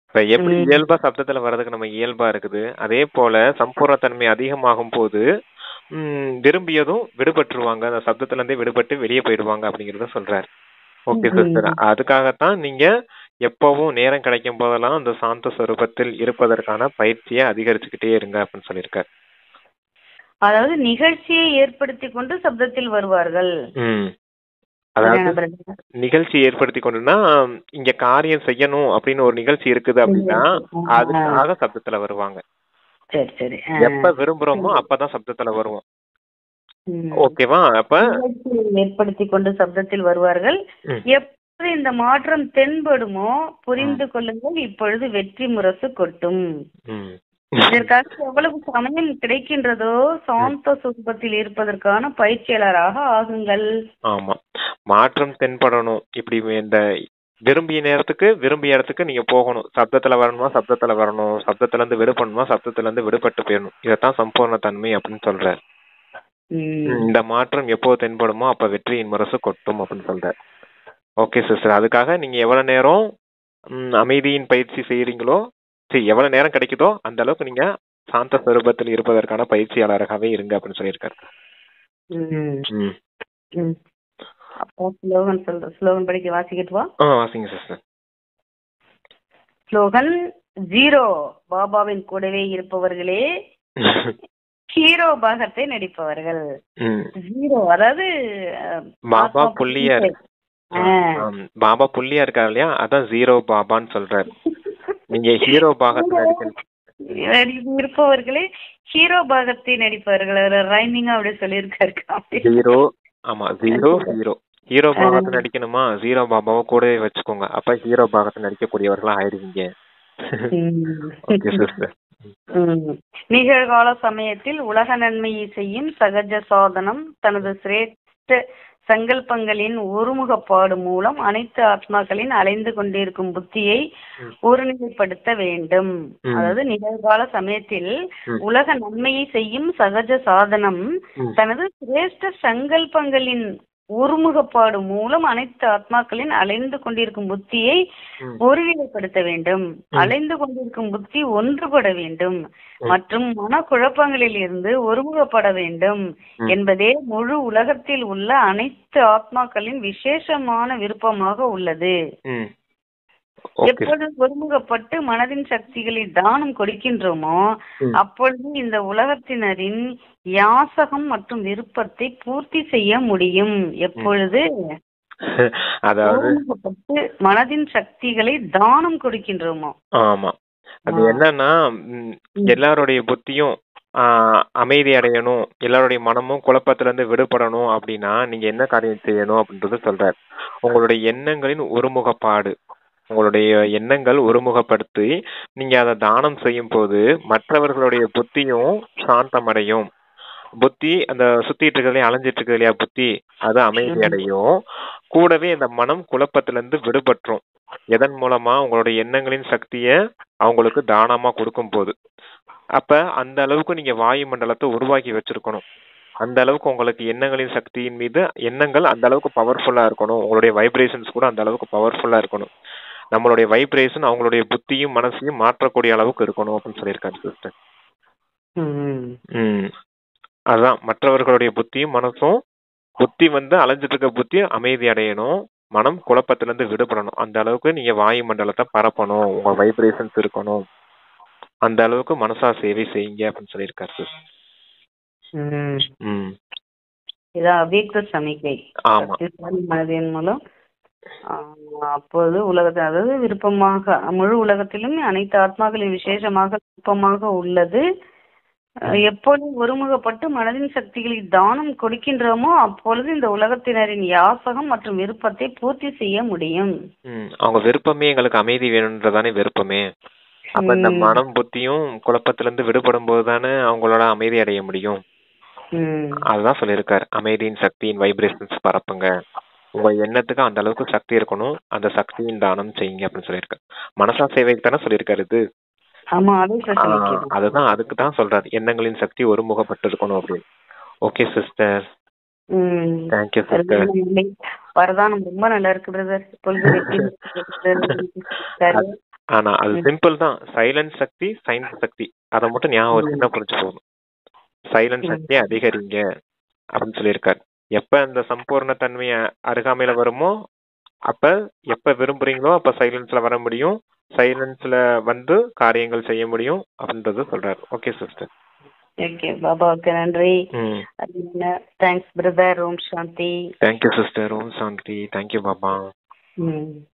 இப்ப எப்படி இயல்பா சப்தத்துல வர்றதுக்கு நம்ம இயல்பா இருக்குது, அதே போல சம்பூர்ண தன்மை அதிகமாகும் போது விரும்பியதும் விடுபட்டுருவாங்க, அந்த சப்தத்துல இருந்தே விடுபட்டு வெளியே போயிடுவாங்க அப்படிங்கறத சொல்றாரு. ஓகே சிஸ்டர், அதுக்காகத்தான் நீங்க எப்பவும் நேரம் கிடைக்கும் போதெல்லாம் அந்த சாந்த ஸ்வரூபத்தில் இருப்பதற்கான பயிற்சியை அதிகரிச்சுக்கிட்டே இருங்க அப்படின்னு சொல்லியிருக்காரு. அதாவது நிகழ்ச்சியை ஏற்படுத்தி கொண்டு சப்தத்தில் வருவார்கள். அதாவது நிகழ்ச்சி ஏற்படுத்தி கொண்டுனா இங்க காரியம் செய்யணும் அப்படின்னு ஒரு நிகழ்ச்சி இருக்குது அப்படின்னா அதுக்காக சப்தத்துல வருவாங்க. சரி சரி, எப்ப விரும்புறோமோ அப்பதான் சப்தத்துல வருவோம். ஓகேவா? அப்ப ஏற்படுத்தி கொண்டு சப்தத்தில் வருவார்கள். எப்போது இந்த மாற்றம் தென்படுமோ புரிந்து கொள்ளுங்கள், இப்பொழுது வெற்றி முரசு கொட்டும். இதற்காக எவ்வளவு சமயம் கிடைக்கின்றதோ சாந்த சுரூபத்தில் இருப்பதற்கான பயிற்சியாளராக ஆகுங்கள். ஆமா, மாற்றம் தென்படணும். இப்படி இந்த விரும்பிய நேரத்துக்கு விரும்பிய இடத்துக்கு நீங்க போகணும். சப்தத்துல வரணுமா சப்தத்துல வரணும், சப்தத்துல இருந்து விடுபடணுமா சப்தத்துல இருந்து விடுபட்டு போயிடணும். இதத்தான் சம்பூர்ண தன்மை அப்படின்னு சொல்றாரு. இந்த மாற்றம் எப்போ தென்படுமோ அப்ப வெற்றியின் முரசு கொட்டும் அப்படின்னு சொல்றாரு. ஓகே சிஸ்டர், அதுக்காக நீங்க எவ்வளவு நேரம் அமைதியின் பயிற்சி செய்யறீங்களோ, சரி எவ்வளவு நேரம் கிடைக்குதோ அந்த அளவுக்கு நீங்க சாந்த ஸ்வரூபத்தில் இருப்பதற்கான பயிற்சியாளராகவே இருங்க அப்படின்னு சொல்லியிருக்காரு. ஸ்லோகன் படிக்க வாசிக்கிட்டு வா. வாசிங்க சிஸ்டர். ஸ்லோகன் 0. பாபாவின் கூடவே இருப்பவர்களே ஹீரோ பாகத்தை நடிப்பவர்கள். 0 அதாவது பாபா புள்ளியா இருக்கு. பாபா புள்ளியா இருக்காரு இல்லையா, அதான் 0 பாபான்னு சொல்றாரு. நீங்க ஹீரோ பாகத்தை இருப்பவர்களே ஹீரோ பாகத்தை நடிப்பவர்கள். ரைமிங்கா அப்படி சொல்லியிருக்காரு. ஹீரோ, ஆமா 0 ஹீரோ. ஹீரோ பாகத்தை நடிக்கணுமா 0 பாபாவை கூடவே வச்சுக்கோங்க, அப்ப ஹீரோ பாகத்தை நடிக்கக்கூடியவர்களா ஆயிடுவீங்க. நிகழ்கால சமயத்தில் உலக நன்மையை செய்யும் சகஜ சாதனம் தனது சிரேஷ்ட சங்கல்பங்களின் ஒருமுகப்பாடு மூலம் அனைத்து ஆத்மாக்களின் அலைந்து கொண்டிருக்கும் புத்தியை ஒருநிலைப்படுத்த வேண்டும். அதாவது நிகழ்கால சமயத்தில் உலக நன்மையை செய்யும் சகஜ சாதனம் தனது சிரேஷ்ட சங்கல்பங்களின் ஒருமுகப்பாடு மூலம் அனைத்து ஆத்மாக்களின் அலைந்து கொண்டிருக்கும் புத்தியை ஒருநிலைப்படுத்த வேண்டும். அலைந்து கொண்டிருக்கும் புத்தி ஒன்றுபட வேண்டும் மற்றும் மனக்குழப்பங்களில் இருந்து ஒருமுகப்பட வேண்டும் என்பதே முழு உலகத்தில் உள்ள அனைத்து ஆத்மாக்களின் விசேஷமான விருப்பமாக உள்ளது. எப்பொழுது ஒருமுகப்பட்டு மனதின் சக்திகளை தானம் கொடுக்கின்றோமோ அப்பொழுது இந்த உலகத்தினரின் யாசகம் மற்றும் விருப்பத்தை பூர்த்தி செய்ய முடியும். எப்பொழுது ஒருமுகப்பட்டு மனதின் சக்திகளை தானம் கொடுக்கின்றோமோ. ஆமா, அது என்னன்னா எல்லாருடைய புத்தியும் அமைதி அடையணும், எல்லாருடைய மனமும் குழப்பத்துல இருந்து விடுபடணும் அப்படின்னா நீங்க என்ன காரியம் செய்யணும் அப்படின்றது சொல்றாரு. உங்களுடைய எண்ணங்களின் ஒருமுகப்பாடு, உங்களுடைய எண்ணங்கள் ஒருமுகப்படுத்தி நீங்க அதை தானம் செய்யும் போது மற்றவர்களுடைய புத்தியும் சாந்தம் அடையும். புத்தி அந்த சுத்திட்டு இருக்கிறதே அலைஞ்சிட்டு இருக்கு இல்லையா புத்தி, அது அமைதி அடையும். கூடவே இந்த மனம் குழப்பத்துல இருந்து விடுபட்டுரும். எதன் மூலமா உங்களுடைய எண்ணங்களின் சக்திய அவங்களுக்கு தானமா கொடுக்கும் போது. அப்ப அந்த அளவுக்கு நீங்க வாயு மண்டலத்தை உருவாக்கி வச்சிருக்கணும். அந்த அளவுக்கு உங்களுக்கு எண்ணங்களின் சக்தியின் மீது எண்ணங்கள் அந்த அளவுக்கு பவர்ஃபுல்லா இருக்கணும். உங்களுடைய வைப்ரேஷன்ஸ் கூட அந்த அளவுக்கு பவர்ஃபுல்லா இருக்கணும். நம்மளுடைய வைப்ரேஷன் அவங்களுடைய புத்தியும் மனசையும் மாற்றக்கூடிய அளவுக்கு இருக்கணும் அப்படின்னு சொல்லியிருக்காரு சிஸ்டர். அதான் மற்றவர்களுடைய புத்தியும் மனசும், புத்தி அலைஞ்சிட்டு இருக்க புத்தி அமைதி அடையணும், மனம் குழப்பத்துல இருந்து விடுபடணும். அந்த அளவுக்கு நீங்க வாயு மண்டலத்தை பரப்பணும், உங்க வைப்ரேஷன்ஸ் இருக்கணும். அந்த அளவுக்கு மனசா சேவை செய்யுங்க அப்படின்னு சொல்லியிருக்காரு சிஸ்டர். சமிக்கை மனதின் மூலம் அப்போது உலகத்தில், அதாவது விருப்பமாக முழு உலகத்திலும் அனைத்து ஆத்மாக்களின் விசேஷமாக விருப்பமாக உள்ளது. எப்பொழுது ஒருமுகப்பட்டு மனதின் சக்திகளை தானம் கொடுக்கின்றோமோ அப்பொழுது இந்த உலகத்தினரின் யாசகம் மற்றும் விருப்பத்தை பூர்த்தி செய்ய முடியும். அவங்க விருப்பமே எங்களுக்கு அமைதி வேணும்ன்றதானே விருப்பமே. அப்ப இந்த மனம் புத்தியும் குழப்பத்துல இருந்து விடுபடும் போதுதானே அவங்களோட அமைதி அடைய முடியும். அதுதான் சொல்லியிருக்காரு, அமைதியின் சக்தியின் வைப்ரேஷன்ஸ் பரப்புங்க, உங்க எண்ணத்துக்கு அந்த அளவுக்கு சக்தி இருக்கணும், அந்த சக்தியின் தானம் செய்யுங்க அப்படின்னு சொல்லியிருக்காரு. மனசா சேவைக்கு தானே சொல்லியிருக்காரு இது. அதுதான், அதுக்கு தான் சொல்றாரு எண்ணங்களின் சக்தி ஒருமுகப்பட்டு இருக்கணும் அப்படின்னு. Okay sister, thank you sister. வரதானம் ரொம்ப நல்லா இருக்கு பிரதர். ஆனா அது சிம்பிள் தான், சைலன்ட் சக்தி சைன்ஸ் சக்தி, அதை மட்டும் ஞாபகம் வச்சு தான் புரிஞ்சு போகணும். சைலன்ட் சக்தியை அதிகரிங்க அப்படின்னு சொல்லியிருக்காரு. எப்ப அந்த சம்பூர்ண தன்மைய அருகாமையில வருமோ அப்ப எப்ப விரும்புறீங்களோ அப்ப சைலன்ஸ்ல வர முடியும், சைலன்ஸ்ல வந்து காரியங்கள் செய்ய முடியும் அப்படின்றத சொல்றாரு. Okay sister. ஓகே பாபாவுக்கு நன்றி. Thanks brother. ஓம் சாந்தி. Thank you sister. ஓம் சாந்தி. தேங்க்யூ பாபா.